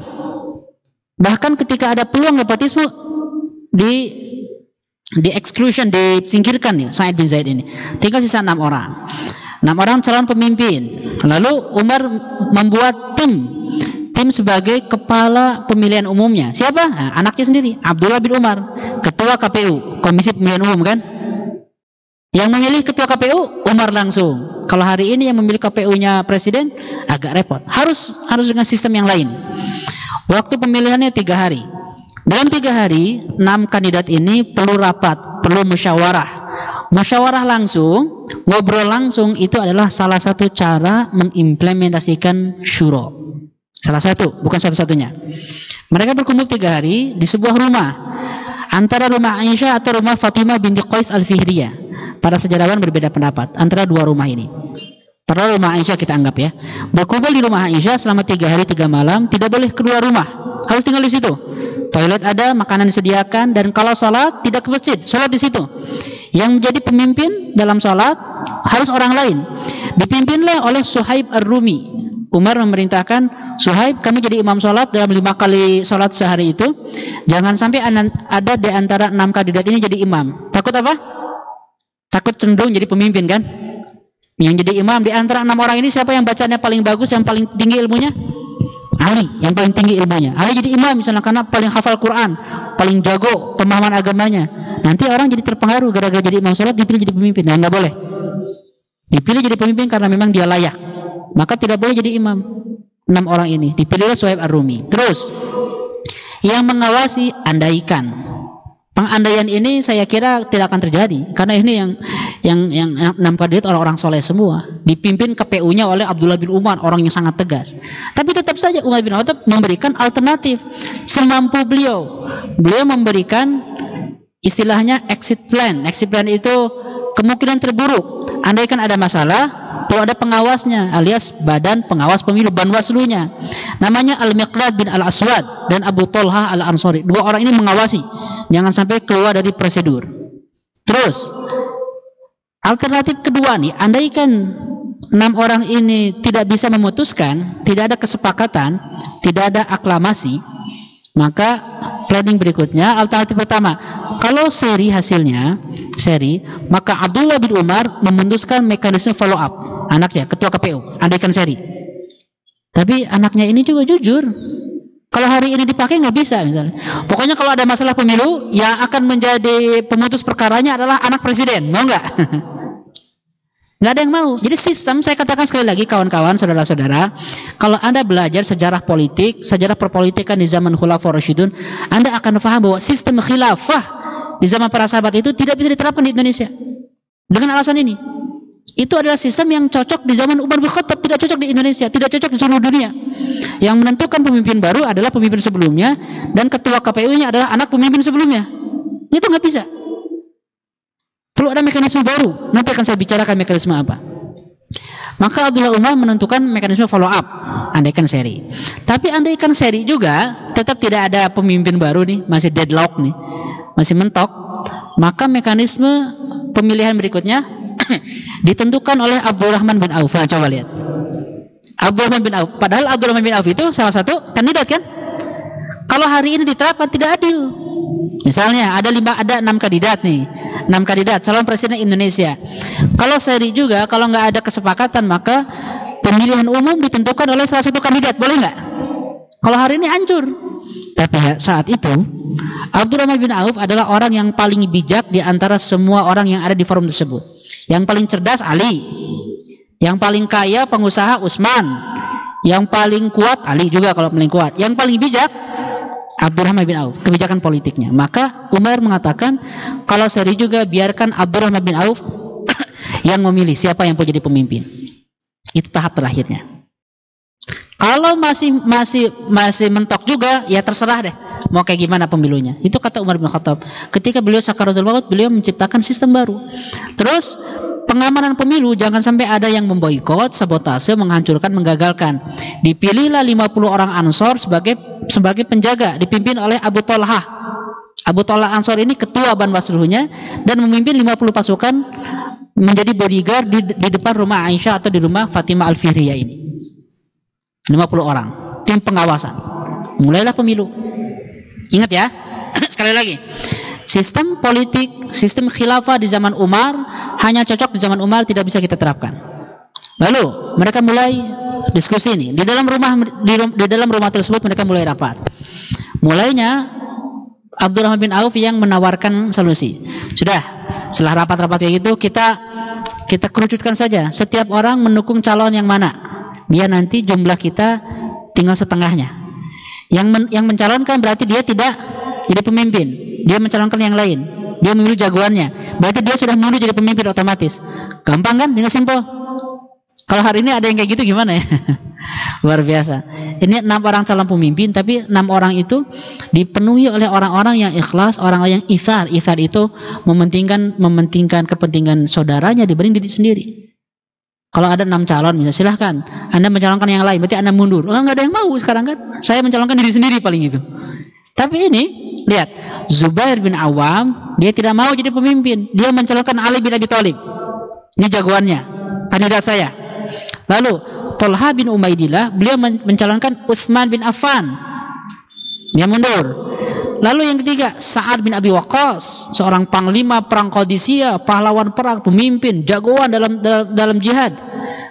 Bahkan ketika ada peluang nepotisme di exclusion, disingkirkan nih Sa'id bin Zaid ini. Tinggal sisa 6 orang. 6 orang calon pemimpin. Lalu Umar membuat tim sebagai kepala pemilihan umumnya. Siapa? Nah, anaknya sendiri, Abdullah bin Umar, ketua KPU, Komisi Pemilihan Umum, kan? Yang memilih ketua KPU Umar langsung. Kalau hari ini yang memilih KPU-nya presiden agak repot. Harus dengan sistem yang lain. Waktu pemilihannya 3 hari. Dalam 3 hari 6 kandidat ini perlu rapat, perlu musyawarah. Musyawarah langsung, ngobrol langsung, itu adalah salah satu cara mengimplementasikan syuro. Salah satu, bukan satu-satunya. Mereka berkumpul 3 hari di sebuah rumah, antara rumah Aisyah atau rumah Fatimah binti Qais al-Fihriyah. Para sejarawan berbeda pendapat antara 2 rumah ini. Terlalu rumah Aisyah kita anggap ya. Berkumpul di rumah Aisyah selama 3 hari 3 malam, tidak boleh keluar rumah, harus tinggal di situ. Toilet ada, makanan disediakan, dan kalau sholat tidak ke masjid, sholat di situ. Yang menjadi pemimpin dalam sholat harus orang lain. Dipimpinlah oleh Suhaib Ar-Rumi. Umar memerintahkan, Suhaib, kamu jadi imam sholat dalam 5 kali sholat sehari itu. Jangan sampai ada di antara 6 kandidat ini jadi imam. Takut apa? Takut cenderung jadi pemimpin, kan? Yang jadi imam di antara 6 orang ini siapa yang bacanya paling bagus, yang paling tinggi ilmunya? Ali, yang paling tinggi ilmunya. Ali jadi imam misalnya karena paling hafal Quran, paling jago pemahaman agamanya. Nanti orang jadi terpengaruh gara-gara jadi imam sholat dipilih jadi pemimpin. Nah, nggak boleh. Dipilih jadi pemimpin karena memang dia layak. Maka tidak boleh jadi imam. 6 orang ini dipilih oleh Suhaib Ar-Rumi. Terus yang mengawasi andaikan. Pengandaian ini saya kira tidak akan terjadi karena ini yang 6 kandidat orang-orang soleh semua, dipimpin KPU-nya oleh Abdullah bin Umar, orang yang sangat tegas. Tapi tetap saja Umar bin Khattab memberikan alternatif semampu beliau. Beliau memberikan istilahnya exit plan. Exit plan itu kemungkinan terburuk. Andaikan ada masalah, perlu ada pengawasnya, alias badan pengawas pemilu, Banwaslunya. Namanya Al-Miqdad bin Al-Aswad dan Abu Tolhah Al-Ansari. 2 orang ini mengawasi, jangan sampai keluar dari prosedur. Terus alternatif kedua nih, andaikan 6 orang ini tidak bisa memutuskan, tidak ada kesepakatan, tidak ada aklamasi, maka planning berikutnya, alternatif pertama, kalau hasilnya seri, maka Abdullah bin Umar memutuskan mekanisme follow up. Anaknya, ketua KPU, andaikan seri. Tapi anaknya ini juga jujur. Kalau hari ini dipakai nggak bisa misalnya. Pokoknya kalau ada masalah pemilu, yang akan menjadi pemutus perkaranya adalah anak presiden. Mau nggak? Nggak ada yang mau. Jadi sistem, saya katakan sekali lagi kawan-kawan, saudara-saudara, kalau Anda belajar sejarah politik, sejarah perpolitikan di zaman Khulafaur Rasyidun, Anda akan paham bahwa sistem khilafah di zaman para sahabat itu tidak bisa diterapkan di Indonesia. Dengan alasan ini. Itu adalah sistem yang cocok di zaman Umar bin Khattab, tidak cocok di Indonesia, tidak cocok di seluruh dunia. Yang menentukan pemimpin baru adalah pemimpin sebelumnya, dan ketua KPU-nya adalah anak pemimpin sebelumnya. Itu nggak bisa. Perlu ada mekanisme baru. Nanti akan saya bicarakan mekanisme apa. Maka Abdullah Umar menentukan mekanisme follow up, andaikan seri. Tapi andaikan seri juga tetap tidak ada pemimpin baru nih, masih deadlock nih, masih mentok. Maka mekanisme pemilihan berikutnya ditentukan oleh Abdurrahman bin Auf. Coba lihat. Abdurrahman bin Auf. Padahal Abdurrahman bin Auf itu salah satu kandidat, kan? Kalau hari ini diterapkan tidak adil. Misalnya ada 6 kandidat nih. 6 kandidat calon presiden Indonesia. Kalau seri juga, kalau nggak ada kesepakatan, maka pemilihan umum ditentukan oleh salah satu kandidat. Boleh nggak? Kalau hari ini hancur. Tapi saat itu Abdurrahman bin Auf adalah orang yang paling bijak di antara semua orang yang ada di forum tersebut. Yang paling cerdas Ali, yang paling kaya pengusaha Utsman, yang paling kuat Ali juga kalau paling kuat. Yang paling bijak Abdurrahman bin Auf, kebijakan politiknya. Maka Umar mengatakan kalau seri juga biarkan Abdurrahman bin Auf yang memilih siapa yang mau jadi pemimpin. Itu tahap terakhirnya. Kalau masih mentok juga, ya terserah deh mau kayak gimana pemilunya. Itu kata Umar bin Khattab. Ketika beliau sakaratul maut, beliau menciptakan sistem baru. Terus pengamanan pemilu jangan sampai ada yang memboikot, sabotase, menghancurkan, menggagalkan. Dipilihlah 50 orang Ansor sebagai penjaga, dipimpin oleh Abu Thalhah. Abu Thalhah Ansor ini ketua Ban Wasluhnya dan memimpin 50 pasukan menjadi bodyguard di depan rumah Aisyah atau di rumah Fatimah Al-Fihriyah ini. 50 orang, tim pengawasan. Mulailah pemilu. Ingat ya, sekali lagi. Sistem politik, sistem khilafah di zaman Umar hanya cocok di zaman Umar, tidak bisa kita terapkan. Lalu mereka mulai diskusi ini. Di dalam rumah tersebut mereka mulai rapat. Mulainya Abdurrahman bin Auf yang menawarkan solusi. Sudah, setelah rapat-rapat kayak gitu, kita kerucutkan saja. Setiap orang mendukung calon yang mana, biar nanti jumlah kita tinggal setengahnya. Yang mencalonkan berarti dia tidak jadi pemimpin, dia mencalonkan yang lain, dia memilih jagoannya, berarti dia sudah mundur jadi pemimpin otomatis. Gampang kan? Tinggal simpel. Kalau hari ini ada yang kayak gitu gimana ya? Luar biasa. Ini 6 orang calon pemimpin, tapi 6 orang itu dipenuhi oleh orang-orang yang ikhlas, orang yang itsar. Itsar itu mementingkan kepentingan saudaranya dibanding diri sendiri. Kalau ada 6 calon, misalnya silahkan Anda mencalonkan yang lain, berarti Anda mundur. Oh, nggak ada yang mau sekarang kan? Saya mencalonkan diri sendiri paling itu. Tapi ini, lihat, Zubair bin Awam, dia tidak mau jadi pemimpin. Dia mencalonkan Ali bin Abi Thalib. Ini jagoannya, kandidat saya. Lalu, Thalhah bin Umaidillah, beliau mencalonkan Utsman bin Affan. Dia mundur. Lalu yang ketiga, Sa'ad bin Abi Waqqas, seorang panglima perang Qadisiyah, pahlawan perang, pemimpin, jagoan dalam jihad.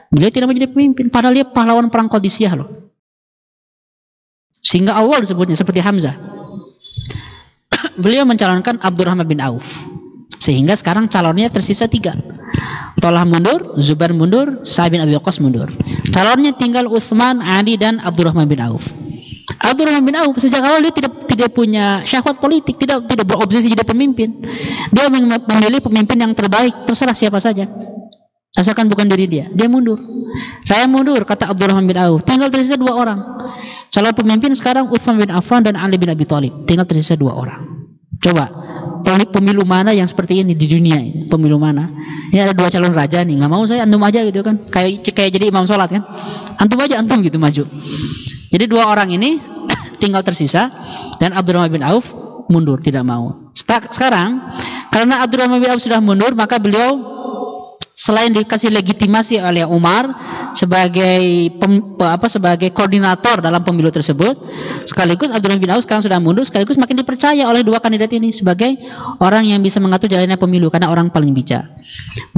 Beliau tidak menjadi pemimpin, padahal dia pahlawan perang Qadisiyah loh. Sehingga Allah disebutnya seperti Hamzah. Beliau mencalonkan Abdurrahman bin Auf. Sehingga sekarang calonnya tersisa 3. Thalhah mundur, Zubair mundur, Sa'ad bin Abi Waqqas mundur. Calonnya tinggal Utsman, Ali dan Abdurrahman bin Auf. Abdurrahman bin Auf sejak awal dia tidak punya syahwat politik, tidak berobsesi jadi pemimpin. Dia memilih pemimpin yang terbaik, terserah siapa saja, asalkan bukan diri dia. Dia mundur. Saya mundur, kata Abdurrahman bin Auf. Tinggal tersisa 2 orang. Calon pemimpin sekarang Utsman bin Affan dan Ali bin Abi Thalib. Tinggal tersisa 2 orang. Coba pemilu mana yang seperti ini di dunia ini? Pemilu mana? Ini ada 2 calon raja nih, nggak mau saya, antum aja gitu kan? Kayak jadi imam sholat kan? Antum aja, antum gitu maju. Jadi 2 orang ini tinggal tersisa dan Abdurrahman bin Auf mundur, tidak mau. Sekarang karena Abdurrahman bin Auf sudah mundur, maka beliau selain dikasih legitimasi oleh Umar sebagai koordinator dalam pemilu tersebut, sekaligus Abdurrahman bin Auf sekarang sudah mundur, sekaligus makin dipercaya oleh 2 kandidat ini sebagai orang yang bisa mengatur jalannya pemilu karena orang paling bijak.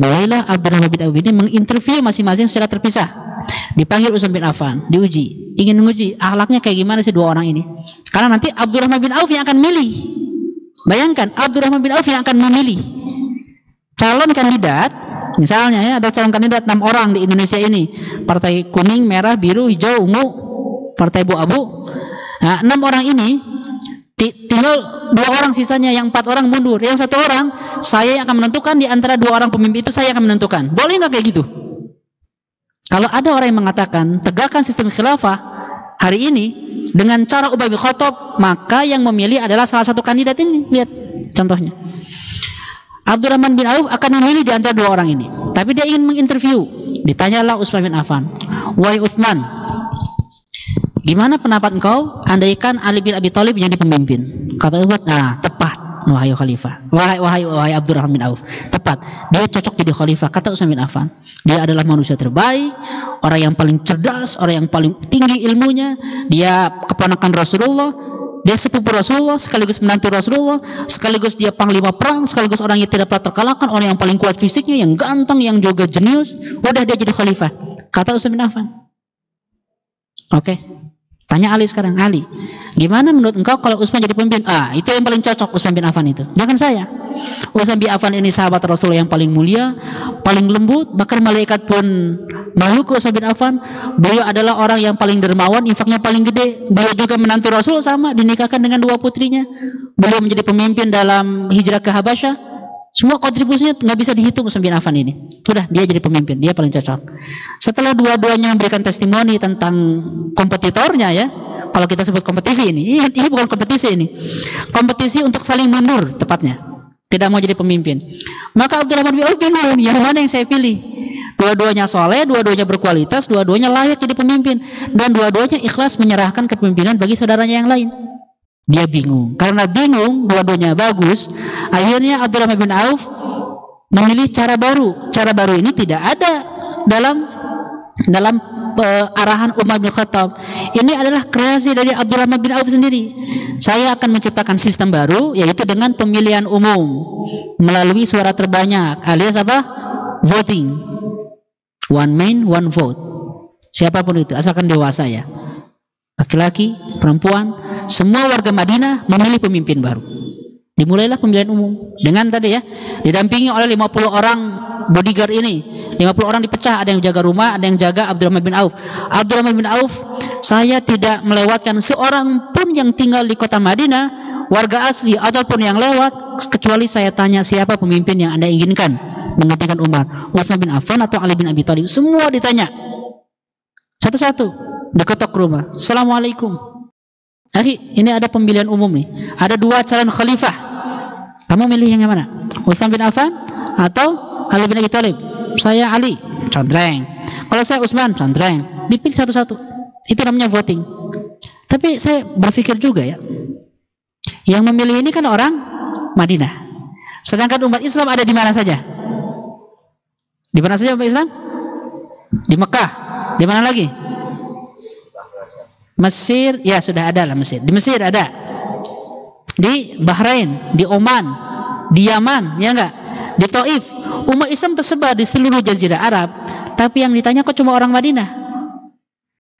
Mulailah Abdurrahman bin Auf ini menginterview masing-masing secara terpisah. Dipanggil Utsman bin Affan, diuji, ingin menguji akhlaknya kayak gimana sih 2 orang ini. Karena nanti Abdurrahman bin Auf yang akan milih. Bayangkan, Abdurrahman bin Auf yang akan memilih calon kandidat. Misalnya ya, ada calon kandidat 6 orang di Indonesia ini, partai kuning, merah, biru, hijau, ungu, partai abu-abu. Nah, 6 orang ini tinggal 2 orang sisanya, yang 4 orang mundur. Yang 1 orang saya yang akan menentukan, di antara 2 orang pemimpin itu saya akan menentukan. Boleh nggak kayak gitu? Kalau ada orang yang mengatakan tegakkan sistem khilafah hari ini dengan cara Ubay bin Khattab, maka yang memilih adalah salah satu kandidat ini. Lihat contohnya. Abdurrahman bin Auf akan memilih di antara 2 orang ini. Tapi dia ingin menginterview. Ditanyalah Utsman bin Affan, "Wahai Utsman, gimana pendapat engkau andaikan Ali bin Abi Thalib menjadi pemimpin?" Kata Utsman, "Nah, tepat. Wahai khalifah, wahai Abdurrahman bin Auf, tepat, dia cocok jadi khalifah." Kata Utsman bin Affan, dia adalah manusia terbaik, orang yang paling cerdas, orang yang paling tinggi ilmunya, dia keponakan Rasulullah, dia sepupu Rasulullah, sekaligus menantu Rasulullah, sekaligus dia panglima perang, sekaligus orang yang tidak pernah terkalahkan, orang yang paling kuat fisiknya, yang ganteng, yang juga jenius. Udah dia jadi khalifah. Kata Utsman bin Affan. Oke. Tanya Ali sekarang, Ali, gimana menurut engkau kalau Utsman jadi pemimpin? Itu yang paling cocok, Utsman bin Affan itu. Jangan saya. Utsman bin Affan ini sahabat Rasul yang paling mulia, paling lembut, bahkan malaikat pun malu ke Utsman bin Affan. Beliau adalah orang yang paling dermawan, infaknya paling gede. Beliau juga menantu Rasul, sama dinikahkan dengan 2 putrinya. Beliau menjadi pemimpin dalam hijrah ke Habasyah. Semua kontribusinya nggak bisa dihitung Utsman bin Affan ini. Sudah, dia jadi pemimpin, dia paling cocok. Setelah dua-duanya memberikan testimoni tentang kompetitornya ya, kalau kita sebut kompetisi ini bukan kompetisi ini. Kompetisi untuk saling mundur tepatnya. Tidak mau jadi pemimpin. Maka Abdurrahman bin Auf bingung, yang mana yang saya pilih? Dua-duanya soleh, dua-duanya berkualitas, dua-duanya layak jadi pemimpin, dan dua-duanya ikhlas menyerahkan kepemimpinan bagi saudaranya yang lain. Dia bingung. Karena bingung, dua-duanya bagus, akhirnya Abdurrahman bin Auf memilih cara baru. Cara baru ini tidak ada dalam arahan Umar bin Khattab. Ini adalah kreasi dari Abdurrahman bin Auf sendiri. Saya akan menciptakan sistem baru, yaitu dengan pemilihan umum melalui suara terbanyak, alias apa? Voting. One man, one vote. Siapapun itu, asalkan dewasa ya. Laki-laki, perempuan, semua warga Madinah memilih pemimpin baru. Dimulailah pemilihan umum dengan tadi ya, didampingi oleh 50 orang bodyguard ini. 50 orang dipecah, ada yang jaga rumah, ada yang jaga Abdurrahman bin Auf. Abdurrahman bin Auf, saya tidak melewatkan seorang pun yang tinggal di kota Madinah, warga asli ataupun yang lewat, kecuali saya tanya siapa pemimpin yang Anda inginkan menggantikan Umar, Utsman bin Affan atau Ali bin Abi Thalib. Semua ditanya satu-satu. Diketok rumah. Assalamualaikum. Akhi, ini ada pemilihan umum nih. Ada dua calon khalifah. Kamu milih yang mana? Utsman bin Affan atau Ali bin Abi Thalib? Saya Ali. Condreng. Kalau saya Utsman, condreng. Dipilih satu-satu. Itu namanya voting. Tapi saya berpikir juga ya. Yang memilih ini kan orang Madinah. Sedangkan umat Islam ada di mana saja? Di mana saja umat Islam? Di Mekah. Di mana lagi? Mesir, ya sudah ada lah Mesir. Di Mesir ada. Di Bahrain, di Oman, di Yaman, ya enggak? Di Taif. Umat Islam tersebar di seluruh jazirah Arab, tapi yang ditanya kok cuma orang Madinah.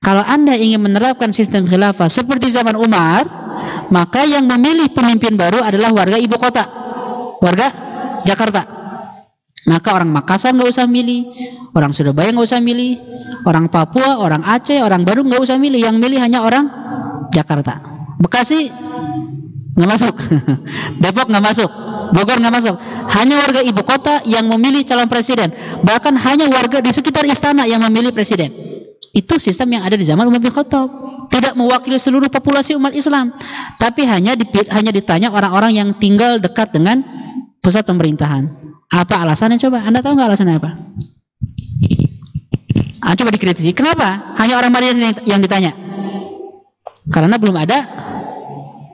Kalau Anda ingin menerapkan sistem khilafah seperti zaman Umar, maka yang memilih pemimpin baru adalah warga ibu kota. Warga Jakarta. Maka orang Makassar nggak usah milih, orang Surabaya nggak usah milih, orang Papua, orang Aceh, orang Baru nggak usah milih. Yang milih hanya orang Jakarta. Bekasi nggak masuk, Depok nggak masuk, Bogor nggak masuk. Hanya warga ibu kota yang memilih calon presiden. Bahkan hanya warga di sekitar istana yang memilih presiden. Itu sistem yang ada di zaman Umar bin Khattab. Tidak mewakili seluruh populasi umat Islam, tapi hanya ditanya orang-orang yang tinggal dekat dengan pusat pemerintahan. Apa alasannya coba? Anda tahu nggak alasannya apa? Coba dikritisi. Kenapa? Hanya orang Madinah yang ditanya. Karena belum ada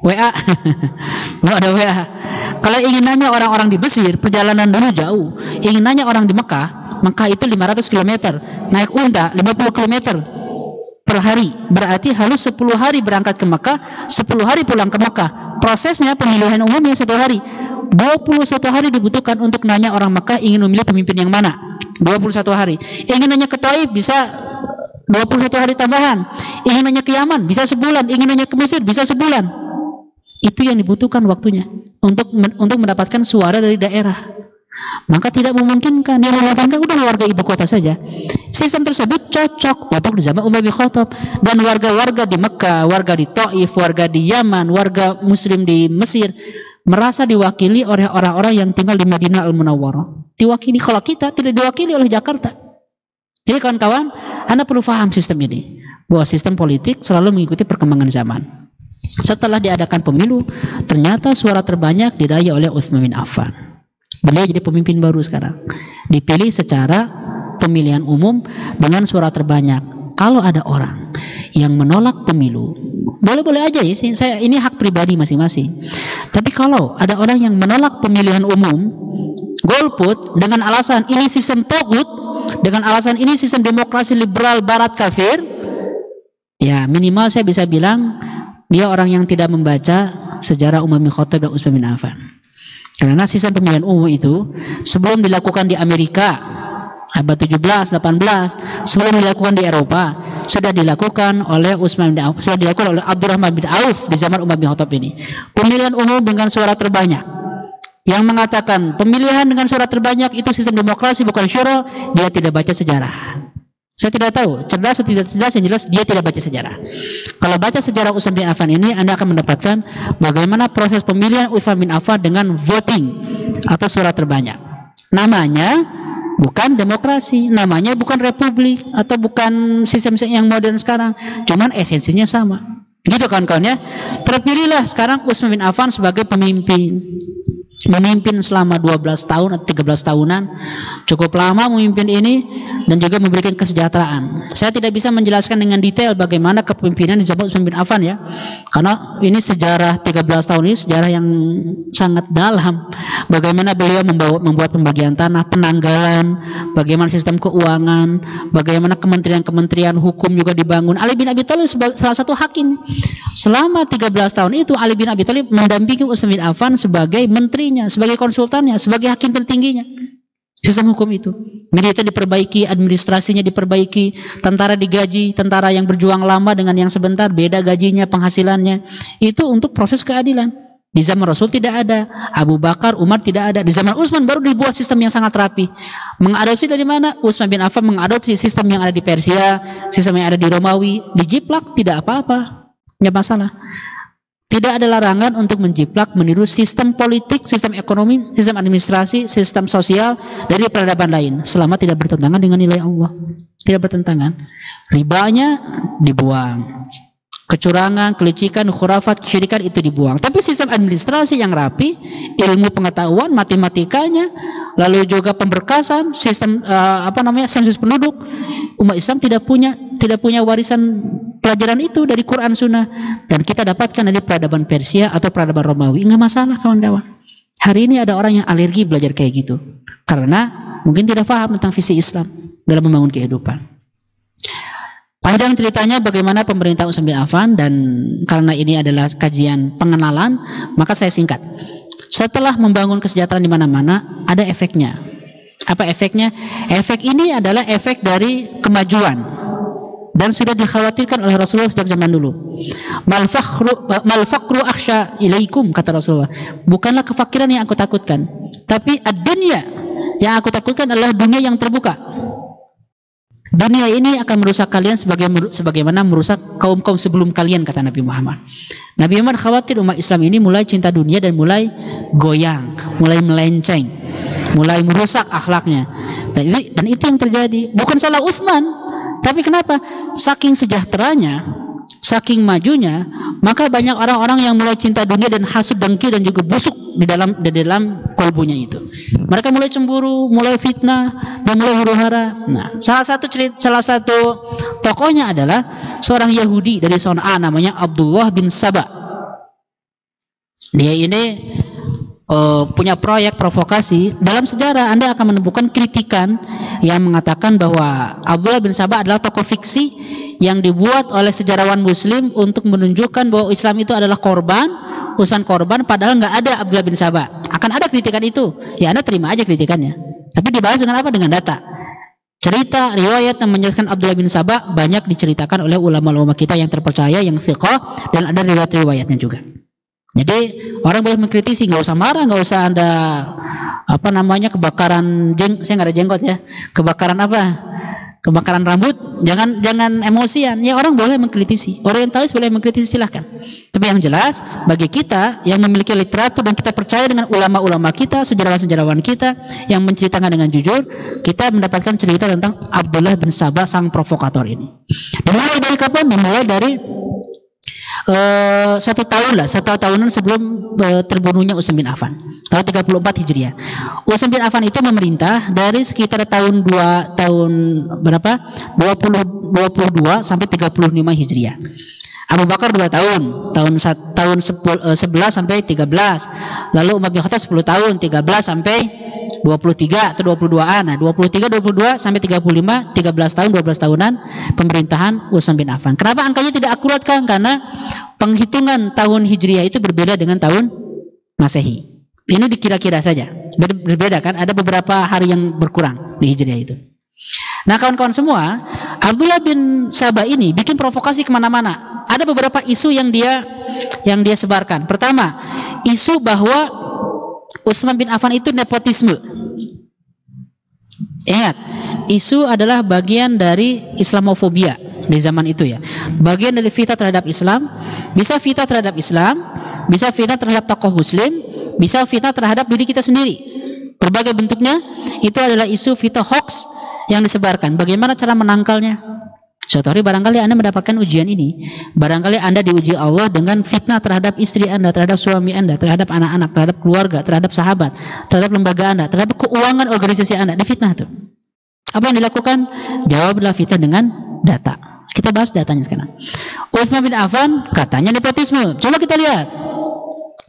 WA. Belum ada WA. Kalau ingin nanya orang-orang di Mesir, perjalanan dulu jauh. Ingin nanya orang di Mekah, Mekah itu 500 km. Naik unta 50 km per hari. Berarti harus 10 hari berangkat ke Mekah, 10 hari pulang ke Mekah. Prosesnya pemilihan umumnya 1 hari. 21 hari dibutuhkan untuk nanya orang Mekah ingin memilih pemimpin yang mana. 21 hari. Ingin nanya ke Taif bisa 21 hari tambahan. Ingin nanya ke Yaman bisa sebulan. Ingin nanya ke Mesir bisa sebulan. Itu yang dibutuhkan waktunya untuk mendapatkan suara dari daerah. Maka tidak memungkinkan. Yang memungkinkan udah warga ibu kota saja. Sistem tersebut cocok untuk di zaman Umar bin Khattab. Dan warga-warga di Mekah, warga di Taif, warga di Yaman, warga Muslim di Mesir merasa diwakili oleh orang-orang yang tinggal di Madinah Al-Munawwarah. Diwakili. Kalau kita tidak diwakili oleh Jakarta. Jadi kawan-kawan, Anda perlu paham sistem ini, bahwa sistem politik selalu mengikuti perkembangan zaman. Setelah diadakan pemilu, ternyata suara terbanyak diraih oleh Utsman bin Affan. Beliau jadi pemimpin baru sekarang. Dipilih secara pemilihan umum dengan suara terbanyak. Kalau ada orang yang menolak pemilu, boleh-boleh aja ya, saya ini hak pribadi masing-masing. Tapi kalau ada orang yang menolak pemilihan umum, golput dengan alasan ini sistem togut, dengan alasan ini sistem demokrasi liberal barat kafir, ya minimal saya bisa bilang dia orang yang tidak membaca sejarah Umar bin Khattab dan Utsman bin Affan. Karena sistem pemilihan umum itu sebelum dilakukan di Amerika abad 17, 18, sebelum dilakukan di Eropa, sudah dilakukan oleh Utsman bin Affan, sudah dilakukan oleh Abdurrahman bin Auf di zaman Umar bin Khattab ini. Pemilihan umum dengan suara terbanyak. Yang mengatakan pemilihan dengan suara terbanyak itu sistem demokrasi bukan syura, dia tidak baca sejarah. Saya tidak tahu, cerdas atau tidak cerdas, yang jelas dia tidak baca sejarah. Kalau baca sejarah Utsman bin Affan ini, Anda akan mendapatkan bagaimana proses pemilihan Utsman bin Affan dengan voting, atau suara terbanyak. Namanya bukan demokrasi, namanya bukan republik atau bukan sistem yang modern sekarang, cuman esensinya sama. Gitu kawan-kawan ya. Terpilihlah sekarang Utsman bin Affan sebagai pemimpin. Memimpin selama 12 tahun atau 13 tahunan. Cukup lama memimpin ini dan juga memberikan kesejahteraan. Saya tidak bisa menjelaskan dengan detail bagaimana kepemimpinan di zaman Utsman bin Affan ya. Karena ini sejarah 13 tahun ini sejarah yang sangat dalam. Bagaimana beliau membuat pembagian tanah, penanggalan, bagaimana sistem keuangan, bagaimana kementerian-kementerian hukum juga dibangun. Ali bin Abi Thalib salah satu hakim. Selama 13 tahun itu Ali bin Abi Thalib mendampingi Utsman bin Affan sebagai menterinya, sebagai konsultannya, sebagai hakim tertingginya. Sistem hukum itu. Militer diperbaiki, administrasinya diperbaiki, tentara digaji, tentara yang berjuang lama dengan yang sebentar, beda gajinya, penghasilannya. Itu untuk proses keadilan. Di zaman Rasul tidak ada, Abu Bakar, Umar tidak ada. Di zaman Utsman baru dibuat sistem yang sangat rapi. Mengadopsi dari mana? Utsman bin Affan mengadopsi sistem yang ada di Persia, sistem yang ada di Romawi, dijiplak tidak apa-apa. Tidak masalah. Tidak ada larangan untuk menjiplak, meniru sistem politik, sistem ekonomi, sistem administrasi, sistem sosial dari peradaban lain selama tidak bertentangan dengan nilai Allah. Tidak bertentangan. Ribanya dibuang. Kecurangan, kelicikan, khurafat, kesyirikan itu dibuang. Tapi sistem administrasi yang rapi, ilmu pengetahuan, matematikanya, lalu juga pemberkasan, sistem sensus penduduk, umat Islam tidak punya warisan pelajaran itu dari Quran Sunnah, dan kita dapatkan dari peradaban Persia atau peradaban Romawi. Enggak masalah kawan-kawan. Hari ini ada orang yang alergi belajar kayak gitu karena mungkin tidak paham tentang visi Islam dalam membangun kehidupan. Panjang ceritanya bagaimana pemerintah Utsman bin Affan, dan karena ini adalah kajian pengenalan, maka saya singkat. Setelah membangun kesejahteraan di mana-mana, ada efeknya. Apa efeknya? Efek ini adalah efek dari kemajuan, dan sudah dikhawatirkan oleh Rasulullah sejak zaman dulu. Mal faqru akhsha ilaikum, kata Rasulullah. Bukanlah kefakiran yang aku takutkan, tapi ad-dunya yang aku takutkan adalah dunia yang terbuka. Dunia ini akan merusak kalian sebagaimana merusak kaum-kaum sebelum kalian, kata Nabi Muhammad. Nabi Muhammad khawatir umat Islam ini mulai cinta dunia dan mulai goyang, mulai melenceng, mulai merusak akhlaknya. Dan itu yang terjadi. Bukan salah Utsman, tapi kenapa? Saking sejahteranya, saking majunya, maka banyak orang-orang yang mulai cinta dunia dan hasud, dengki, dan juga busuk di dalam kalbunya itu. Mereka mulai cemburu, mulai fitnah, dan mulai huru-hara. Nah, salah satu tokohnya adalah seorang Yahudi dari Son'a namanya Abdullah bin Saba. Dia ini punya proyek provokasi. Dalam sejarah Anda akan menemukan kritikan yang mengatakan bahwa Abdullah bin Saba adalah tokoh fiksi yang dibuat oleh sejarawan Muslim untuk menunjukkan bahwa Islam itu adalah korban, Utsman korban, padahal nggak ada Abdullah bin Saba. Akan ada kritikan itu. Ya Anda terima aja kritikannya. Tapi dibalas dengan apa? Dengan data. Cerita, riwayat yang menjelaskan Abdullah bin Saba banyak diceritakan oleh ulama-ulama kita yang terpercaya, yang thiqah, dan ada riwayat-riwayatnya juga. Jadi orang boleh mengkritisi, nggak usah marah, nggak usah Anda kebakaran saya nggak ada jenggot ya, kebakaran kebakaran rambut, jangan emosian. Ya orang boleh mengkritisi, orientalis boleh mengkritisi, silahkan. Tapi yang jelas bagi kita yang memiliki literatur dan kita percaya dengan ulama-ulama kita, sejarawan-sejarawan kita yang menceritakan dengan jujur, kita mendapatkan cerita tentang Abdullah bin Saba, sang provokator ini. Dimulai dari kapan? Dimulai dari 1 tahunan sebelum terbunuhnya Utsman bin Affan, tahun 34 Hijriah. Utsman bin Affan itu memerintah dari sekitar tahun 22 sampai 35 Hijriah. Abu Bakar 2 tahun 11 sampai 13. Lalu Umar bin Khattab 10 tahun, 13 sampai 23 atau 22-an. Nah, 22 sampai 35, 13 tahun, 12 tahunan pemerintahan Utsman bin Affan. Kenapa angkanya tidak akurat, Kang? Karena penghitungan tahun Hijriah itu berbeda dengan tahun Masehi. Ini dikira-kira saja. Berbeda kan? Ada beberapa hari yang berkurang di Hijriah itu. Nah, kawan-kawan semua, Abdullah bin Saba ini bikin provokasi kemana-mana. Ada beberapa isu yang dia sebarkan. Pertama, isu bahwa Utsman bin Affan itu nepotisme. Ingat, isu adalah bagian dari Islamofobia di zaman itu ya. Bagian dari fitnah terhadap Islam, bisa fitnah terhadap Islam, bisa fitnah terhadap tokoh Muslim, bisa fitnah terhadap diri kita sendiri. Berbagai bentuknya itu adalah isu fitnah hoax yang disebarkan. Bagaimana cara menangkalnya? Suatu hari barangkali Anda mendapatkan ujian ini. Barangkali Anda diuji Allah dengan fitnah terhadap istri Anda, terhadap suami Anda, terhadap anak-anak, terhadap keluarga, terhadap sahabat, terhadap lembaga Anda, terhadap keuangan organisasi Anda. Ada fitnah tuh. Apa yang dilakukan? Jawablah fitnah dengan data. Kita bahas datanya sekarang. Utsman bin Affan katanya nepotisme. Coba kita lihat.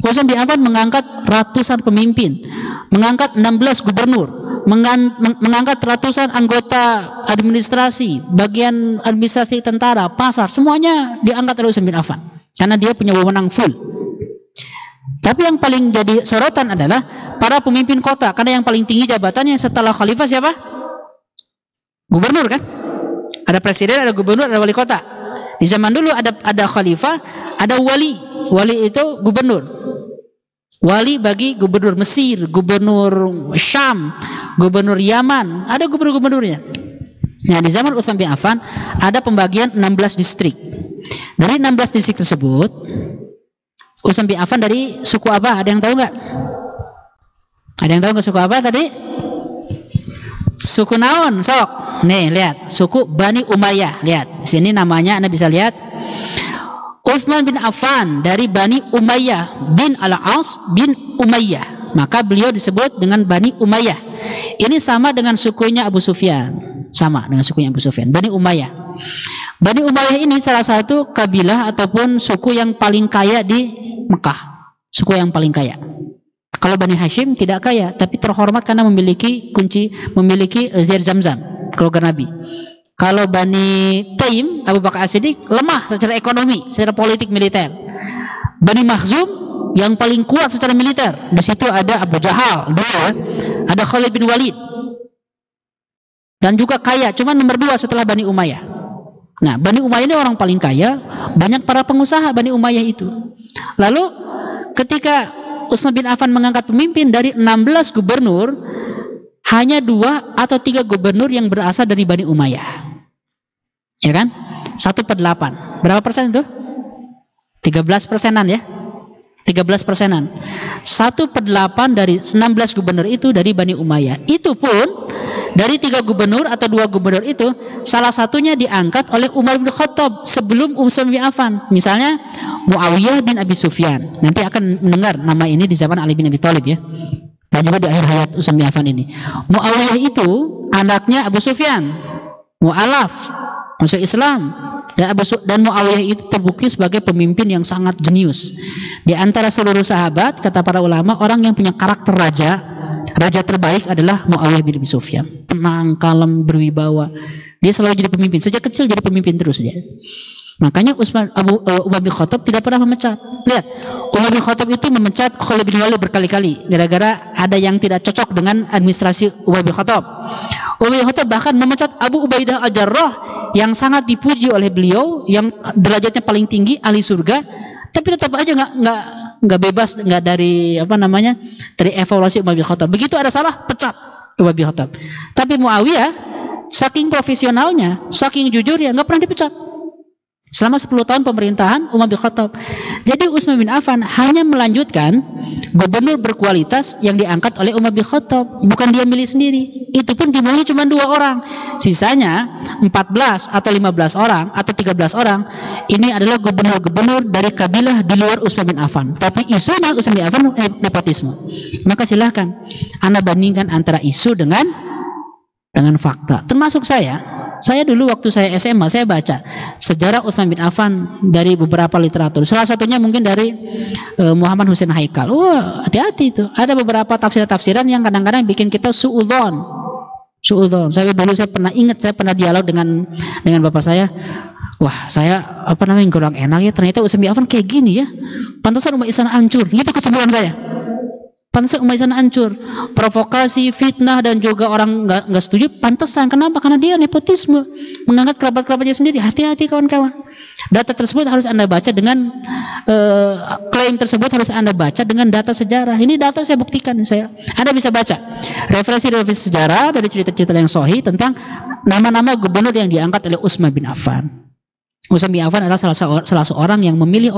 Utsman bin Affan mengangkat ratusan pemimpin, mengangkat 16 gubernur, mengangkat ratusan anggota administrasi, bagian administrasi tentara, pasar, semuanya diangkat oleh Utsman bin Affan karena dia punya wewenang full. Tapi yang paling jadi sorotan adalah para pemimpin kota, karena yang paling tinggi jabatannya setelah khalifah siapa? Gubernur kan? Ada presiden, ada gubernur, ada wali kota. Di zaman dulu ada khalifah, ada wali. Wali itu gubernur. Wali bagi gubernur Mesir, gubernur Syam, gubernur Yaman, ada gubernur-gubernurnya. Nah, di zaman Utsman bin Affan ada pembagian 16 distrik. Dari 16 distrik tersebut, Utsman bin Affan dari suku apa? Ada yang tahu nggak? Ada yang tahu nggak suku apa tadi? Suku naon, sok. Nih, lihat, suku Bani Umayyah. Lihat, sini namanya Anda bisa lihat. Utsman bin Affan dari Bani Umayyah bin Al-As bin Umayyah. Maka beliau disebut dengan Bani Umayyah. Ini sama dengan sukunya Abu Sufyan. Sama dengan sukunya Abu Sufyan, Bani Umayyah. Bani Umayyah ini salah satu kabilah ataupun suku yang paling kaya di Mekah. Suku yang paling kaya. Kalau Bani Hashim tidak kaya, tapi terhormat karena memiliki Zair Zamzam, keluarga Nabi. Kalau Bani Taim, Abu Bakar As-Siddiq lemah secara ekonomi, secara politik militer. Bani Makhzum yang paling kuat secara militer. Di situ ada Abu Jahal, ada Khalid bin Walid, dan juga kaya, cuma nomor 2 setelah Bani Umayyah. Nah, Bani Umayyah ini orang paling kaya, banyak para pengusaha Bani Umayyah itu. Lalu ketika Utsman bin Affan mengangkat pemimpin dari 16 gubernur, hanya 2 atau 3 gubernur yang berasal dari Bani Umayyah. Ya kan? 1/8. Berapa persen itu? 13%-an ya. 13%-an. 1/8 dari 16 gubernur itu dari Bani Umayyah. Itu pun dari 3 gubernur atau 2 gubernur itu, salah satunya diangkat oleh Umar bin Khattab sebelum Utsman bin Affan. Misalnya Muawiyah bin Abi Sufyan. Nanti akan mendengar nama ini di zaman Ali bin Abi Thalib ya. Dan juga di akhir hayat Utsman bin Affan ini. Muawiyah itu anaknya Abu Sufyan. Mu'alaf, masuk Islam. Dan Muawiyah itu terbukti sebagai pemimpin yang sangat jenius. Di antara seluruh sahabat, kata para ulama, orang yang punya karakter raja terbaik adalah Muawiyah bin Abi Sufyan. Tenang, kalem, berwibawa. Dia selalu jadi pemimpin. Sejak kecil jadi pemimpin terus dia. Makanya Umar bin Khattab tidak pernah memecat. Lihat, Umar bin Khattab itu memecat Khalid bin Walid berkali-kali gara-gara ada yang tidak cocok dengan administrasi Umar bin Khattab. Umar bin Khattab bahkan memecat Abu Ubaidah Al-Jarrah yang sangat dipuji oleh beliau, yang derajatnya paling tinggi, ahli surga, tapi tetap aja nggak bebas, nggak dari dari evaluasi Umar bin Khattab. Begitu ada salah, pecat Umar bin Khattab. Tapi Muawiyah saking profesionalnya, saking jujurnya, nggak pernah dipecat. Selama 10 tahun pemerintahan Umar bin Khattab. Jadi Utsman bin Affan hanya melanjutkan gubernur berkualitas yang diangkat oleh Umar bin Khattab. Bukan dia milih sendiri. Itu pun jumlahnya cuma 2 orang. Sisanya 14 atau 15 orang atau 13 orang. Ini adalah gubernur-gubernur dari kabilah di luar Utsman bin Affan. Tapi isunya Utsman bin Affan nepotisme. Maka silahkan Anda bandingkan antara isu dengan fakta. Termasuk saya dulu waktu saya SMA, saya baca sejarah Utsman bin Affan dari beberapa literatur. Salah satunya mungkin dari Muhammad Hussein Haikal. Wah, hati-hati itu. Ada beberapa tafsiran yang kadang-kadang bikin kita suudzon. Saya pernah dialog dengan bapak saya. Wah, saya kurang enak ya. Ternyata Utsman bin Affan kayak gini ya. Pantasan umat Islam hancur. Itu kesimpulan saya. Pantesan umat Islam hancur, provokasi, fitnah, dan juga orang nggak setuju. Pantesan, kenapa? Karena dia nepotisme, mengangkat kerabat-kerabatnya sendiri. Hati-hati kawan-kawan. Data tersebut harus Anda baca dengan klaim tersebut harus Anda baca dengan data sejarah. Ini data saya buktikan. Anda bisa baca referensi sejarah dari cerita-cerita yang sahih tentang nama-nama gubernur yang diangkat oleh Utsman bin Affan. Utsman bin Affan adalah salah seorang yang memilih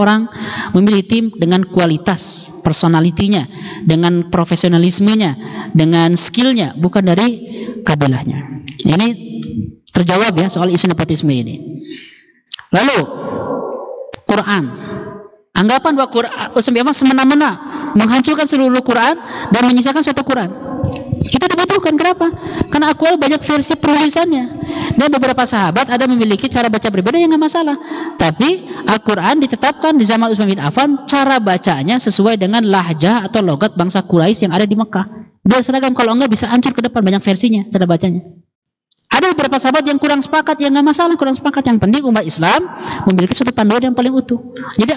tim dengan kualitas personalitinya, dengan profesionalismenya, dengan skillnya, bukan dari kabilahnya. Ini terjawab ya soal isu nepotisme ini. Lalu Quran, anggapan bahwa Utsman bin Affan semena-mena menghancurkan seluruh Quran dan menyisakan satu Quran. Kita dibutuhkan, kenapa? Karena Al-Quran banyak versi penulisannya, dan beberapa sahabat ada memiliki cara baca berbeda yang nggak masalah. Tapi Al-Quran ditetapkan di zaman Utsman bin Affan cara bacanya sesuai dengan lahjah atau logat bangsa Quraisy yang ada di Mekah. Dia seragam, kalau enggak bisa hancur ke depan, banyak versinya cara bacanya. Ada beberapa sahabat yang kurang sepakat, yang nggak masalah kurang sepakat. Yang penting umat Islam memiliki satu panduan yang paling utuh. Jadi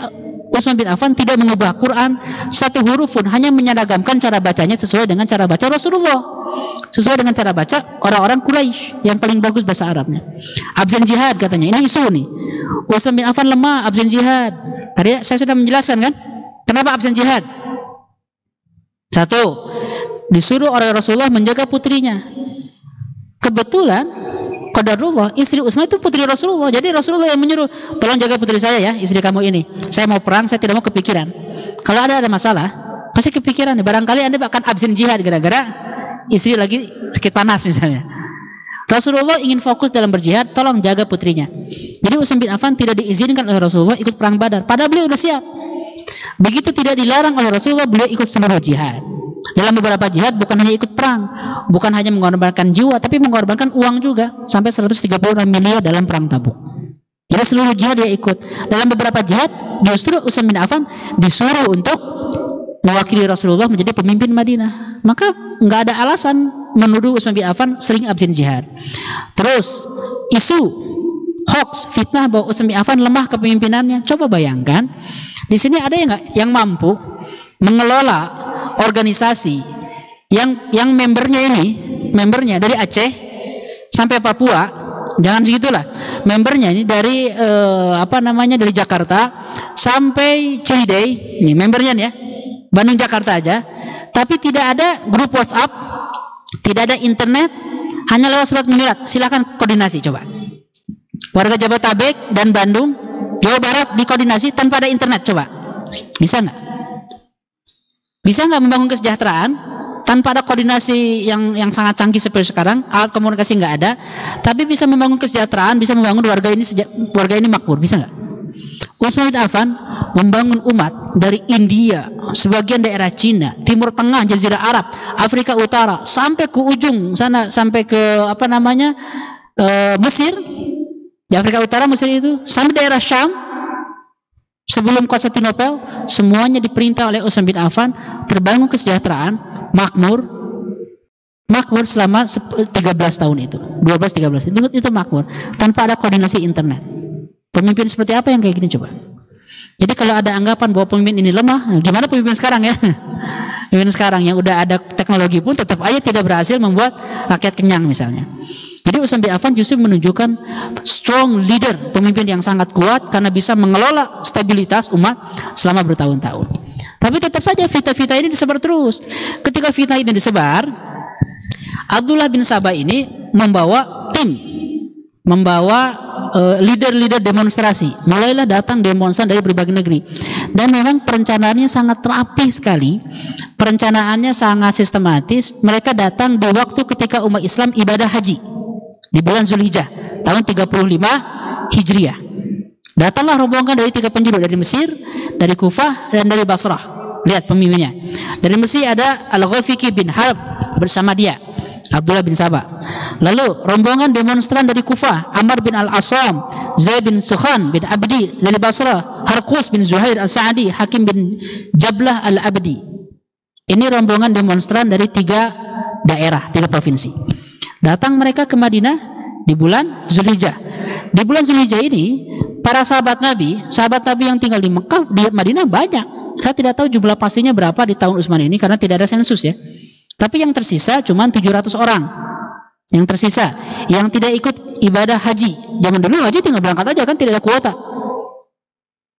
Utsman bin Affan tidak mengubah Quran satu huruf pun, hanya menyeragamkan cara bacanya sesuai dengan cara baca Rasulullah, sesuai dengan cara baca orang-orang Quraisy yang paling bagus bahasa Arabnya. Absen jihad katanya, ini isu nih. Utsman bin Affan lemah absen jihad. Tadi saya sudah menjelaskan kan, kenapa absen jihad? Satu, disuruh oleh Rasulullah menjaga putrinya. Kebetulan qadarullah, istri Utsman itu putri Rasulullah. Jadi Rasulullah yang menyuruh, tolong jaga putri saya ya, istri kamu ini. Saya mau perang, saya tidak mau kepikiran. Kalau ada masalah, pasti kepikiran. Barangkali Anda akan absen jihad gara-gara istri lagi sakit panas misalnya. Rasulullah ingin fokus dalam berjihad, tolong jaga putrinya. Jadi Utsman bin Affan tidak diizinkan oleh Rasulullah ikut perang Badar, padahal beliau sudah siap. Begitu tidak dilarang oleh Rasulullah, beliau ikut seluruh jihad. Dalam beberapa jihad bukan hanya ikut perang, bukan hanya mengorbankan jiwa, tapi mengorbankan uang juga, sampai 136 miliar dalam perang Tabuk. Jadi seluruh jihad dia ikut. Dalam beberapa jihad justru Utsman bin Affan disuruh untuk mewakili Rasulullah menjadi pemimpin Madinah. Maka nggak ada alasan menuduh Utsman bin Affan sering absen jihad. Terus isu hoax, fitnah bahwa Utsman bin Affan lemah kepemimpinannya. Coba bayangkan, di sini ada yang mampu mengelola organisasi yang membernya dari Aceh sampai Papua, jangan segitulah, membernya ini dari dari Jakarta sampai Ciwidey, ini membernya nih ya, Bandung Jakarta aja, tapi tidak ada grup WhatsApp, tidak ada internet, hanya lewat surat menyurat. Silakan koordinasi coba. Warga Jabodetabek dan Bandung, Jawa Barat dikoordinasi tanpa ada internet, coba. Bisa nggak? Bisa nggak membangun kesejahteraan tanpa ada koordinasi yang sangat canggih seperti sekarang? Alat komunikasi nggak ada, tapi bisa membangun kesejahteraan, bisa membangun warga ini makmur, bisa nggak? Utsman bin Affan membangun umat dari India, sebagian daerah Cina, Timur Tengah, Jazirah Arab, Afrika Utara, sampai ke ujung sana, sampai ke Mesir, di Afrika Utara, Mesir itu, sampai daerah Syam. Sebelum Konstantinopel, semuanya diperintah oleh Utsman bin Affan, terbangun kesejahteraan, makmur selama 13 tahun itu, 12-13 itu makmur, tanpa ada koordinasi internet. Pemimpin seperti apa yang kayak gini coba? Jadi kalau ada anggapan bahwa pemimpin ini lemah, gimana pemimpin sekarang ya? Pemimpin sekarang yang udah ada teknologi pun tetap aja tidak berhasil membuat rakyat kenyang misalnya. Jadi Utsman bin Affan justru menunjukkan strong leader, pemimpin yang sangat kuat karena bisa mengelola stabilitas umat selama bertahun-tahun. Tapi tetap saja fitnah-fitnah ini disebar terus. Ketika fitnah ini disebar, Abdullah bin Sabah ini membawa leader-leader demonstrasi. Mulailah datang demonstran dari berbagai negeri. Dan memang perencanaannya sangat rapi sekali. Perencanaannya sangat sistematis. Mereka datang di waktu ketika umat Islam ibadah haji. Di bulan Zulhijjah tahun 35 Hijriah. Datanglah rombongan dari 3 penjuru, dari Mesir, dari Kufah, dan dari Basrah. Lihat pemimpinnya. Dari Mesir ada Al-Ghafiqi bin Harb bersama dia, Abdullah bin Sabah. Lalu rombongan demonstran dari Kufah, Ammar bin Al-Asam, Zaid bin Sukhan bin Abdi. Dari Basrah, Harqus bin Zuhair Al-Sa'adi, Hakim bin Jablah Al-Abdi. Ini rombongan demonstran dari 3 daerah, 3 provinsi. Datang mereka ke Madinah di bulan Zulhijjah. Di bulan Zulhijjah ini, para sahabat Nabi yang tinggal di Mekah, di Madinah banyak. Saya tidak tahu jumlah pastinya berapa di tahun Utsman ini karena tidak ada sensus ya. Tapi yang tersisa cuma 700 orang. Yang tersisa, yang tidak ikut ibadah haji. Zaman dulu haji tinggal berangkat aja kan, tidak ada kuota.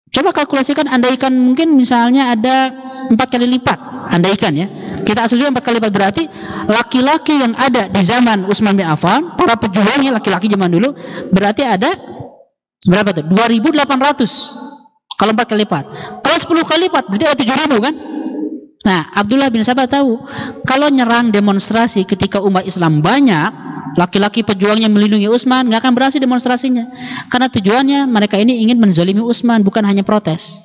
Coba kalkulasikan, andaikan mungkin misalnya ada 4 kali lipat, andaikan ya. Kita asumsikan 4 kali lipat, berarti laki-laki yang ada di zaman Utsman bin Affan, para pejuangnya laki-laki zaman dulu, berarti ada Berapa tuh? 2.800. Kalau 4 kali lipat. Kalau 10 kali lipat berarti ada 7.000 kan? Nah, Abdullah bin Sabah tahu kalau nyerang demonstrasi ketika umat Islam banyak, laki-laki pejuangnya melindungi Utsman, nggak akan berhasil demonstrasinya. Karena tujuannya mereka ini ingin menzalimi Utsman, bukan hanya protes.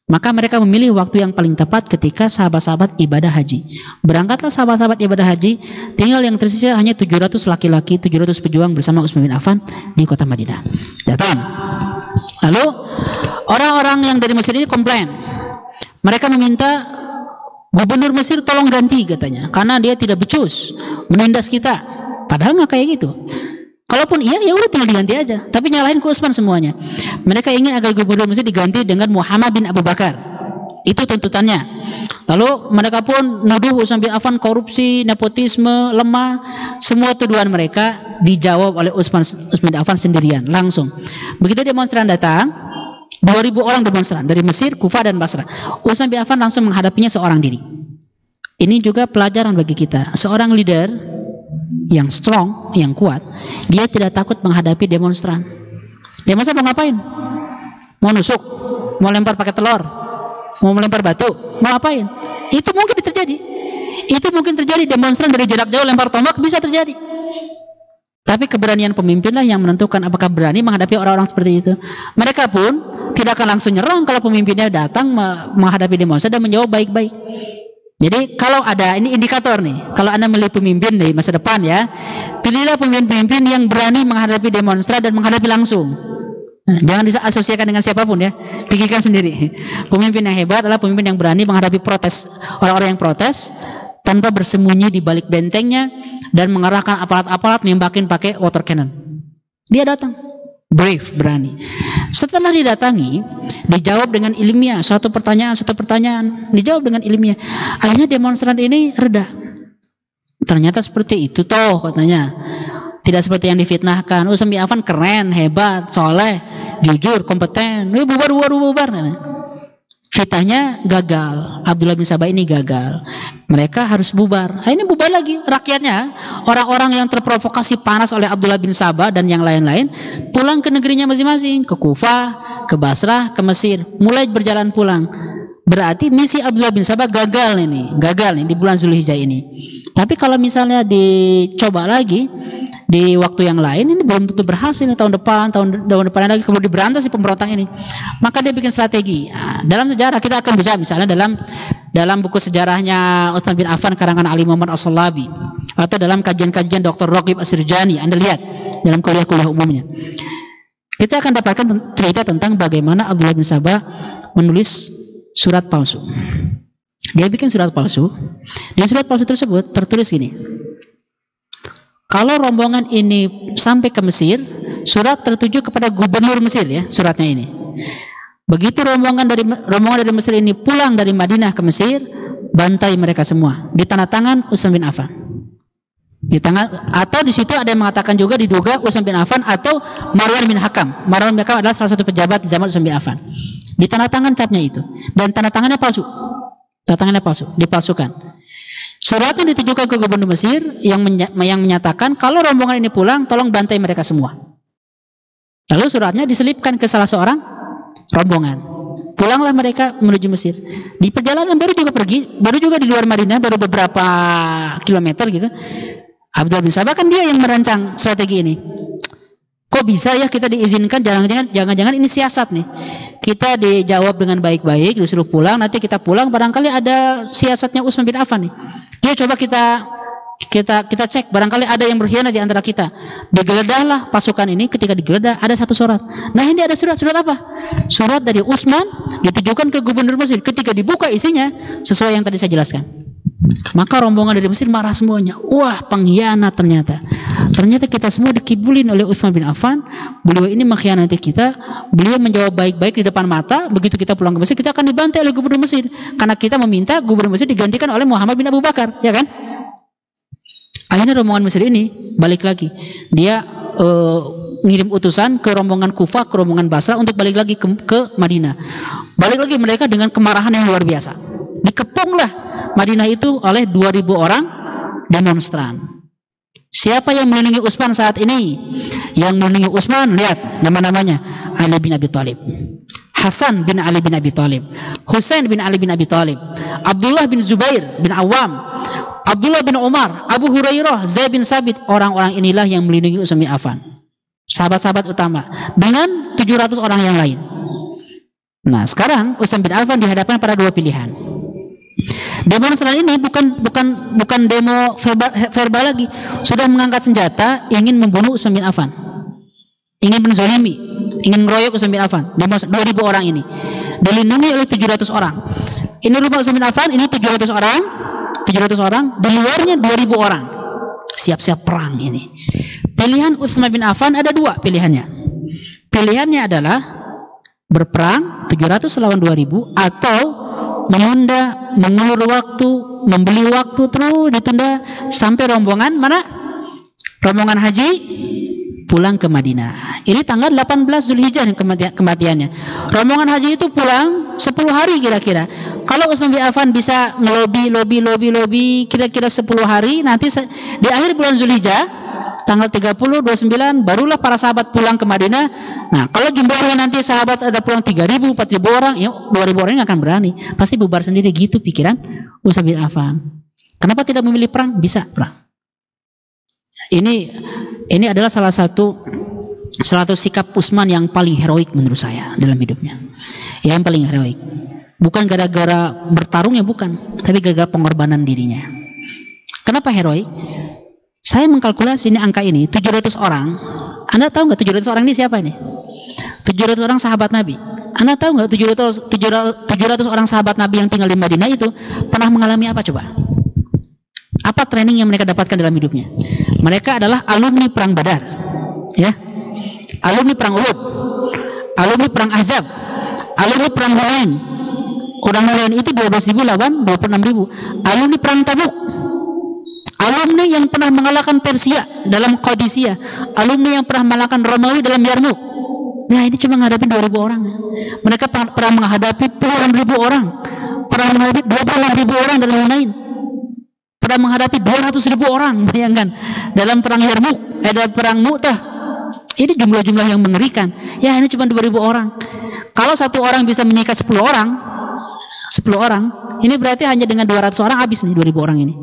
Maka mereka memilih waktu yang paling tepat ketika sahabat-sahabat ibadah haji. Berangkatlah sahabat-sahabat ibadah haji, tinggal yang tersisa hanya 700 laki-laki, 700 pejuang bersama Utsman bin Affan di kota Madinah. Datang. Lalu orang-orang yang dari Mesir ini komplain. Mereka meminta Gubernur Mesir tolong ganti katanya, karena dia tidak becus menindas kita. Padahal nggak kayak gitu. Kalaupun iya, ya udah tinggal diganti aja. Tapi nyalahin ke Utsman semuanya. Mereka ingin agar Gubernur Mesir diganti dengan Muhammad bin Abu Bakar. Itu tuntutannya. Lalu mereka pun nuduh Utsman bin Affan korupsi, nepotisme, lemah. Semua tuduhan mereka dijawab oleh Utsman bin Affan sendirian, langsung. Begitu demonstran datang, 2.000 orang demonstran dari Mesir, Kufah dan Basrah. Utsman bin Affan langsung menghadapinya seorang diri. Ini juga pelajaran bagi kita. Seorang leader yang strong, yang kuat, dia tidak takut menghadapi demonstran. Demonstran mau ngapain? Mau nusuk? Mau lempar pakai telur? Mau melempar batu? Mau ngapain? Itu mungkin terjadi. Itu mungkin terjadi. Demonstran dari jarak jauh lempar tombak bisa terjadi. Tapi keberanian pemimpinlah yang menentukan apakah berani menghadapi orang-orang seperti itu. Mereka pun tidak akan langsung nyerang kalau pemimpinnya datang menghadapi demonstran dan menjawab baik-baik. Jadi kalau ada, ini indikator nih, kalau Anda memilih pemimpin di masa depan ya, pilihlah pemimpin-pemimpin yang berani menghadapi demonstran dan menghadapi langsung. Nah, jangan disosiasikan dengan siapapun ya, pikirkan sendiri. Pemimpin yang hebat adalah pemimpin yang berani menghadapi protes, orang-orang yang protes tanpa bersembunyi di balik bentengnya dan mengerahkan aparat-aparat nembakin pakai water cannon. Dia datang, brave, berani. Setelah didatangi, dijawab dengan ilmiah, satu pertanyaan, dijawab dengan ilmiah. Akhirnya demonstran ini reda. Ternyata seperti itu toh katanya. Tidak seperti yang difitnahkan. Utsman bin Affan keren, hebat, soleh, jujur, kompeten. Bubar. Fitnahnya gagal. Abdullah bin Sabah ini gagal. Mereka harus bubar. Akhirnya bubar lagi. Rakyatnya, orang-orang yang terprovokasi panas oleh Abdullah bin Sabah dan yang lain-lain, pulang ke negerinya masing-masing. Ke Kufah, ke Basrah, ke Mesir. Mulai berjalan pulang. Berarti misi Abdullah bin Sabah gagal nih di bulan Zulhijjah ini. Tapi kalau misalnya dicoba lagi di waktu yang lain, ini belum tentu berhasil nih, tahun depan lagi kemudian diberantas si pemberontak ini. Maka dia bikin strategi. Nah, dalam sejarah kita akan baca misalnya dalam buku sejarahnya Utsman bin Affan karangan Ali Muhammad As-Salabi, atau dalam kajian-kajian Dr. Roqib As-Sirjani. Anda lihat dalam kuliah-kuliah umumnya. Kita akan dapatkan cerita tentang bagaimana Abdullah bin Sabah menulis surat palsu. Dia bikin surat palsu. Di surat palsu tersebut tertulis gini: kalau rombongan ini sampai ke Mesir, surat tertuju kepada gubernur Mesir ya, suratnya ini. Begitu rombongan dari Mesir ini pulang dari Madinah ke Mesir, bantai mereka semua. Di tanda tangan Utsman bin Affan. Di tangan, atau di situ ada yang mengatakan juga diduga Utsman bin Affan atau Marwan bin Hakam. Marwan bin Hakam adalah salah satu pejabat di zaman Utsman bin Affan. Di tanda tangan capnya itu, dan tanda tangannya palsu. Tanda tangannya palsu, dipalsukan. Surat yang ditujukan ke gubernur Mesir yang menyatakan kalau rombongan ini pulang, tolong bantai mereka semua. Lalu suratnya diselipkan ke salah seorang rombongan. Pulanglah mereka menuju Mesir. Di perjalanan baru juga di luar Madinah, baru beberapa kilometer gitu. Abdullah bin Sabah kan dia yang merancang strategi ini. Kok bisa ya kita diizinkan? Jangan-jangan ini siasat nih. Kita dijawab dengan baik-baik, disuruh pulang, nanti kita pulang barangkali ada siasatnya Utsman bin Affan nih. Dia coba kita cek, barangkali ada yang berkhianat di antara kita. Digeledahlah pasukan ini, ketika digeledah ada satu surat. Nah, ini ada surat apa? Surat dari Utsman ditujukan ke gubernur Mesir. Ketika dibuka isinya sesuai yang tadi saya jelaskan. Maka rombongan dari Mesir marah semuanya. Wah, pengkhianat ternyata. Ternyata kita semua dikibulin oleh Utsman bin Affan. Beliau ini mengkhianati kita. Beliau menjawab baik-baik di depan mata. Begitu kita pulang ke Mesir, kita akan dibantai oleh gubernur Mesir. Karena kita meminta gubernur Mesir digantikan oleh Muhammad bin Abu Bakar, ya kan? Akhirnya rombongan Mesir ini balik lagi. Dia ngirim utusan ke rombongan Kufah, ke rombongan Basrah untuk balik lagi ke Madinah. Balik lagi mereka dengan kemarahan yang luar biasa. Dikepunglah Madinah itu oleh 2.000 orang demonstran. Siapa yang melindungi Utsman saat ini? Yang melindungi Utsman, lihat nama-namanya. Ali bin Abi Thalib, Hasan bin Ali bin Abi Thalib, Husain bin Ali bin Abi Thalib, Abdullah bin Zubair bin Awam, Abdullah bin Umar, Abu Hurairah, Zaid bin Sabit. Orang-orang inilah yang melindungi Utsman bin Affan, sahabat-sahabat utama, dengan 700 orang yang lain. Nah, sekarang Utsman bin Affan dihadapkan pada dua pilihan. Demonstran ini bukan demo verbal lagi, sudah mengangkat senjata ingin membunuh Utsman bin Affan, ingin menzalimi, ingin mengeroyok Utsman bin Affan. 2.000 orang ini dilindungi oleh 700 orang. Ini rumah Utsman bin Affan, ini 700 orang, di luarnya 2.000 orang. Siap-siap perang ini. Pilihan Utsman bin Affan ada dua pilihannya. Pilihannya adalah berperang 700 lawan 2.000 atau menunda, mengulur waktu, membeli waktu terus ditunda sampai rombongan mana? Rombongan haji pulang ke Madinah. Ini tanggal 18 Zulhijjah kematiannya. Rombongan haji itu pulang 10 hari kira-kira. Kalau Utsman bin Affan bisa ngelobi kira-kira 10 hari, nanti di akhir bulan Zulhijjah tanggal 30, 29 barulah para sahabat pulang ke Madinah. Nah, kalau jumlahnya nanti sahabat ada pulang 3.000, 4.000 orang, ya 2.000 orang nggak akan berani. Pasti bubar sendiri, gitu pikiran Utsman bin Affan. Kenapa tidak memilih perang? Bisa perang. Ini adalah salah satu sikap Utsman yang paling heroik menurut saya dalam hidupnya. Yang paling heroik. Bukan gara-gara bertarungnya, bukan, tapi gara-gara pengorbanan dirinya. Kenapa heroik? Saya mengkalkulasi ini angka ini 700 orang. Anda tahu nggak 700 orang ini siapa ini? 700 orang sahabat Nabi. Anda tahu nggak 700 orang sahabat Nabi yang tinggal di Madinah itu pernah mengalami apa coba? Apa training yang mereka dapatkan dalam hidupnya? Mereka adalah alumni perang Badar, ya, alumni perang Uhud, alumni perang Ahzab, alumni perang Hunain. Orang Hunain itu 12.000 lawan 26.000. Alumni perang Tabuk, alumni yang pernah mengalahkan Persia dalam Qadisiyah, alumni yang pernah mengalahkan Romawi dalam Yarmuk. Nah, ini cuma menghadapi 2.000 orang. Mereka pernah menghadapi puluhan ribu orang, pernah menghadapi 26.000 orang dalam Hunain, pernah menghadapi 200.000 orang, bayangkan, dalam perang Yarmuk, dalam perang Mu'tah. Ini jumlah-jumlah yang mengerikan. Ya, ini cuma 2.000 orang. Kalau satu orang bisa menyikat 10 orang, ini berarti hanya dengan 200 orang habis nih 2.000 orang ini.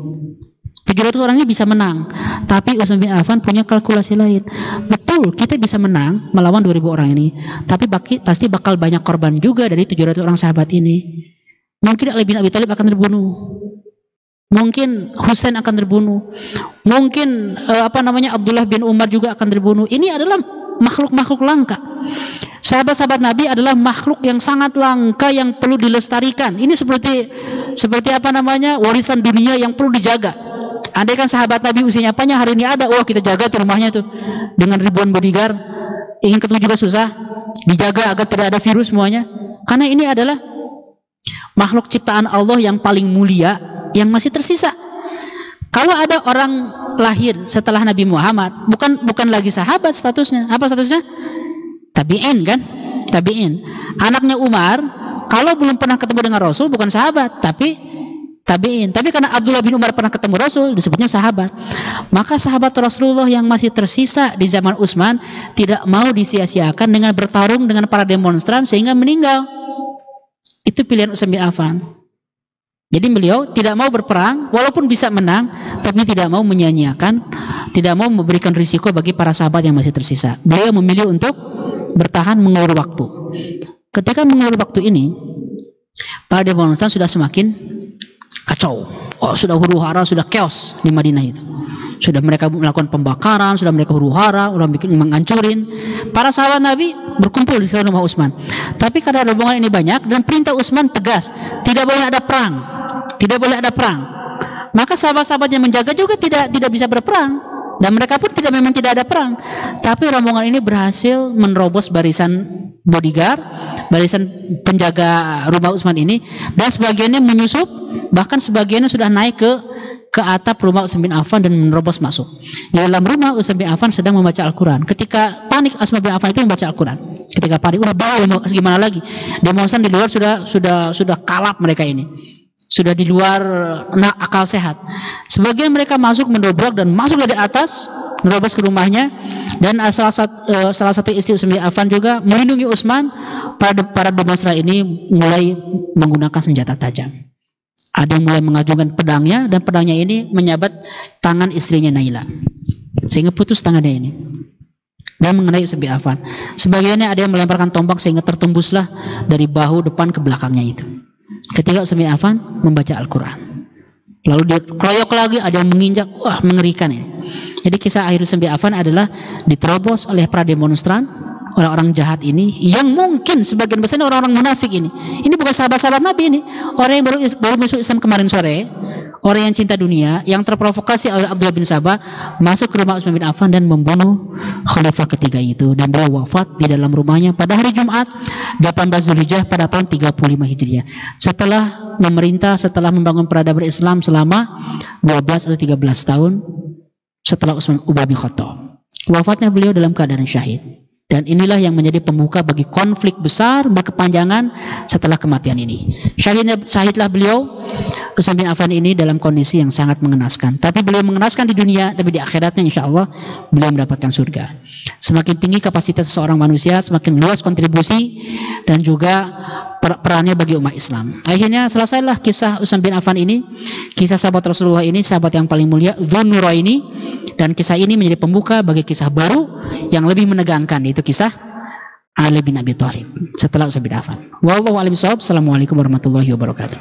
700 orang ini bisa menang. Tapi Utsman bin Affan punya kalkulasi lain. Betul, kita bisa menang melawan 2.000 orang ini, tapi pasti bakal banyak korban juga dari 700 orang sahabat ini. Mungkin Ali bin Abi Thalib akan terbunuh, mungkin Husain akan terbunuh, mungkin Abdullah bin Umar juga akan terbunuh. Ini adalah makhluk-makhluk langka. Sahabat-sahabat Nabi adalah makhluk yang sangat langka yang perlu dilestarikan. Ini seperti warisan dunia yang perlu dijaga. Andai kan sahabat Nabi usianya panjang hari ini ada, kita jaga tuh rumahnya tuh dengan ribuan bodyguard. Ingin ketemu juga susah, dijaga agar tidak ada virus semuanya. Karena ini adalah makhluk ciptaan Allah yang paling mulia yang masih tersisa. Kalau ada orang lahir setelah Nabi Muhammad, bukan lagi sahabat statusnya. Apa statusnya? Tabi'in, kan? Tabi'in. Anaknya Umar, kalau belum pernah ketemu dengan Rasul, bukan sahabat, tapi tabi'in. Tapi karena Abdullah bin Umar pernah ketemu Rasul, disebutnya sahabat. Maka sahabat Rasulullah yang masih tersisa di zaman Utsman tidak mau disia-siakan dengan bertarung dengan para demonstran sehingga meninggal. Itu pilihan Utsman bin Affan. Jadi beliau tidak mau berperang, walaupun bisa menang, tapi tidak mau menyia-nyiakan, tidak mau memberikan risiko bagi para sahabat yang masih tersisa. Beliau memilih untuk bertahan mengulur waktu. Ketika mengulur waktu ini, para demonstran sudah semakin kacau. Sudah huru-hara, sudah chaos di Madinah itu. Sudah mereka melakukan pembakaran, sudah mereka huru-hara, sudah menghancurin. Para sahabat Nabi berkumpul di sekitar rumah Utsman. Tapi karena rombongan ini banyak dan perintah Utsman tegas, tidak boleh ada perang. Tidak boleh ada perang. Maka sahabat-sahabat yang menjaga juga tidak bisa berperang. Dan mereka pun memang tidak ada perang. Tapi rombongan ini berhasil menerobos barisan bodyguard, barisan penjaga rumah Utsman ini, dan sebagiannya menyusup, bahkan sebagiannya sudah naik ke atap rumah Utsman bin Affan dan menerobos masuk. Di dalam rumah Utsman bin Affan sedang membaca Al-Quran. Ketika panik, Utsman bin Affan itu membaca Al-Quran. Ketika panik, gimana lagi? Demonstran di luar sudah kalap mereka ini. Sudah di luar akal sehat. Sebagian mereka masuk mendobrak dan masuk dari atas nerobos ke rumahnya, dan salah satu istri Utsman bin Affan juga melindungi Utsman. Para demonstran ini mulai menggunakan senjata tajam. Ada yang mulai mengajungkan pedangnya, dan pedangnya ini menyabat tangan istrinya Naila, sehingga putus tangannya ini dan mengenai Utsman bin Affan. Sebagiannya ada yang melemparkan tombak sehingga tertembuslah dari bahu depan ke belakangnya itu. Ketika Utsman bin Affan membaca Al-Quran, lalu dikeroyok lagi, ada yang menginjak. Wah, mengerikan ini. Jadi kisah akhir Utsman bin Affan adalah diterobos oleh para demonstran, orang-orang jahat ini, yang mungkin sebagian besar orang-orang munafik ini. Ini bukan sahabat-sahabat Nabi ini. Orang yang baru masuk Islam kemarin sore, orang yang cinta dunia, yang terprovokasi oleh Abdullah bin Sabah, masuk ke rumah Utsman bin Affan dan membunuh khalifah ketiga itu, dan beliau wafat di dalam rumahnya pada hari Jumat 18 Zulhijjah pada tahun 35 Hijriah. Setelah memerintah, setelah membangun peradaban Islam selama 12 atau 13 tahun setelah Umar bin Khattab. Wafatnya beliau dalam keadaan syahid. Dan inilah yang menjadi pembuka bagi konflik besar berkepanjangan setelah kematian ini. Syahidlah beliau, Utsman bin Affan ini, dalam kondisi yang sangat mengenaskan. Tapi beliau mengenaskan di dunia, tapi di akhiratnya insya Allah beliau mendapatkan surga. Semakin tinggi kapasitas seseorang manusia, semakin luas kontribusi dan juga perannya bagi umat Islam. Akhirnya selesailah kisah Utsman bin Affan ini, kisah sahabat Rasulullah ini, sahabat yang paling mulia, Dzun-Nuraini ini, dan kisah ini menjadi pembuka bagi kisah baru yang lebih menegangkan, yaitu kisah Ali bin Abi Thalib setelah Utsman bin Affan. Wallahu a'lam bishawab. Assalamualaikum warahmatullahi wabarakatuh.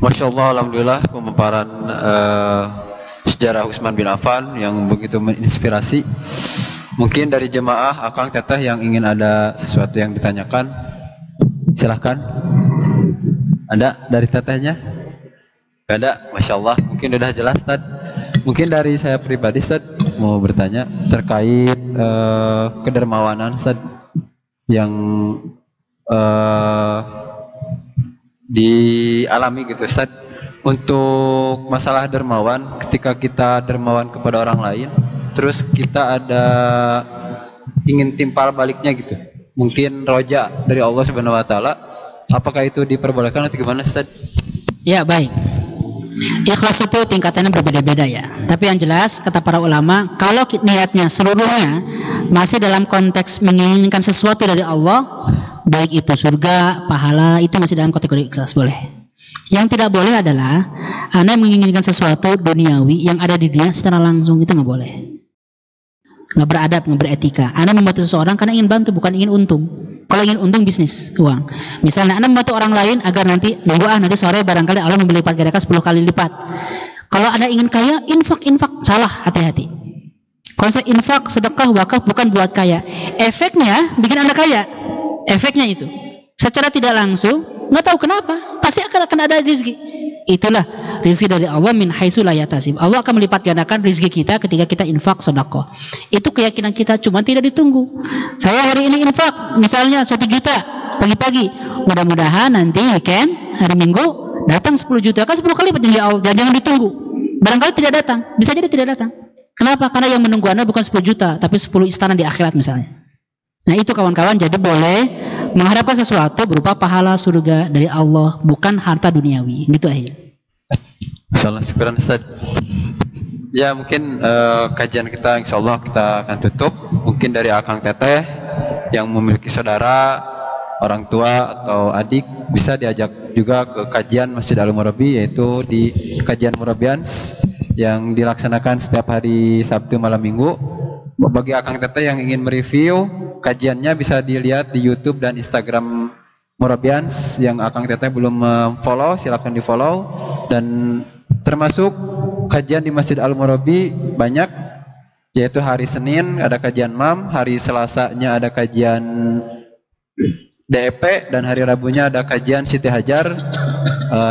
Masya Allah, alhamdulillah pemaparan sejarah Utsman bin Affan yang begitu menginspirasi. Mungkin dari jemaah Akang Teteh yang ingin ada sesuatu yang ditanyakan, silahkan. Ada dari tetehnya? Gak ada, Masya Allah. Mungkin udah jelas, Tad. Mungkin dari saya pribadi, Tad, mau bertanya terkait kedermawanan, Tad, yang dialami gitu, Tad. Untuk masalah dermawan, ketika kita dermawan kepada orang lain, terus kita ada ingin timpal baliknya gitu, mungkin roja dari Allah Subhanahu Wa Taala, apakah itu diperbolehkan atau gimana, Ustaz? Ya, baik. Ikhlas itu tingkatannya berbeda-beda ya. Tapi yang jelas kata para ulama, kalau niatnya seluruhnya masih dalam konteks menginginkan sesuatu dari Allah, baik itu surga, pahala, itu masih dalam kategori ikhlas, boleh. Yang tidak boleh adalah Anda menginginkan sesuatu duniawi yang ada di dunia secara langsung, itu nggak boleh. Nggak beradab, nggak beretika. Anda membantu seseorang karena ingin bantu, bukan ingin untung. Kalau ingin untung, bisnis, uang. Misalnya Anda membantu orang lain agar nanti nanti sore barangkali Allah membeli lipat gandakan 10 kali lipat. Kalau Anda ingin kaya, infak, salah, hati-hati. Konsep infak, sedekah, wakaf bukan buat kaya. Efeknya bikin Anda kaya. Efeknya itu. Secara tidak langsung, nggak tahu kenapa, pasti akan ada rezeki. Itulah rezeki dari Allah, min haitsu la yahtasib. Allah akan melipat gandakan rezeki kita ketika kita infak, sedekah. Itu keyakinan kita, cuma tidak ditunggu. Saya hari ini infak misalnya 1 juta pagi-pagi, mudah-mudahan nanti weekend hari Minggu datang 10 juta, kan 10 kali lipat Allah. Jangan ditunggu. Barangkali tidak datang, bisa jadi tidak datang. Kenapa? Karena yang menunggu Anda bukan 10 juta, tapi 10 istana di akhirat misalnya. Nah itu kawan-kawan, jadi boleh mengharapkan sesuatu berupa pahala surga dari Allah, bukan harta duniawi. Gitu aja. Insyaallah, syukuran Ustaz. Ya mungkin kajian kita insya Allah kita akan tutup. Mungkin dari Akang Teteh yang memiliki saudara, orang tua atau adik, bisa diajak juga ke kajian Masjid Al-Murabi, yaitu di kajian Murabians yang dilaksanakan setiap hari Sabtu malam Minggu. Bagi Akang Teteh yang ingin mereview kajiannya, bisa dilihat di YouTube dan Instagram Murabians yang Akang Teteh belum follow, silakan di follow. Dan termasuk kajian di Masjid Al-Murabi banyak, yaitu hari Senin ada kajian MAM, hari Selasanya ada kajian DEP, dan hari Rabunya ada kajian Siti Hajar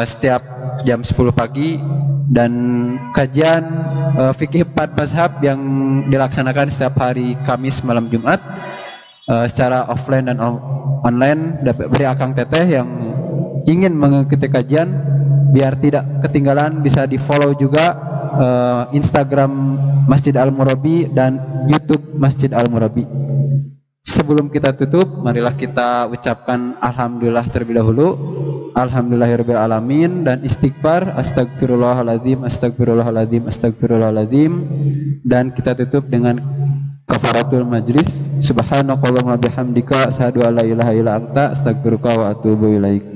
setiap jam 10 pagi, dan kajian fikih 4 mazhab yang dilaksanakan setiap hari Kamis malam Jumat secara offline dan online. Dari Akang Teteh yang ingin mengikuti kajian biar tidak ketinggalan, bisa di follow juga Instagram Masjid Al-Murabi dan YouTube Masjid Al-Murabi. Sebelum kita tutup, marilah kita ucapkan alhamdulillah terlebih dahulu. Alhamdulillahirabbil alamin dan istighfar, astagfirullahalazim, astagfirullahalazim, astagfirullahalazim, dan kita tutup dengan kafaratul majlis. Subhanakallahumma bihamdika asyhadu an la ilaha illa anta astaghfiruka wa atubu ilaik.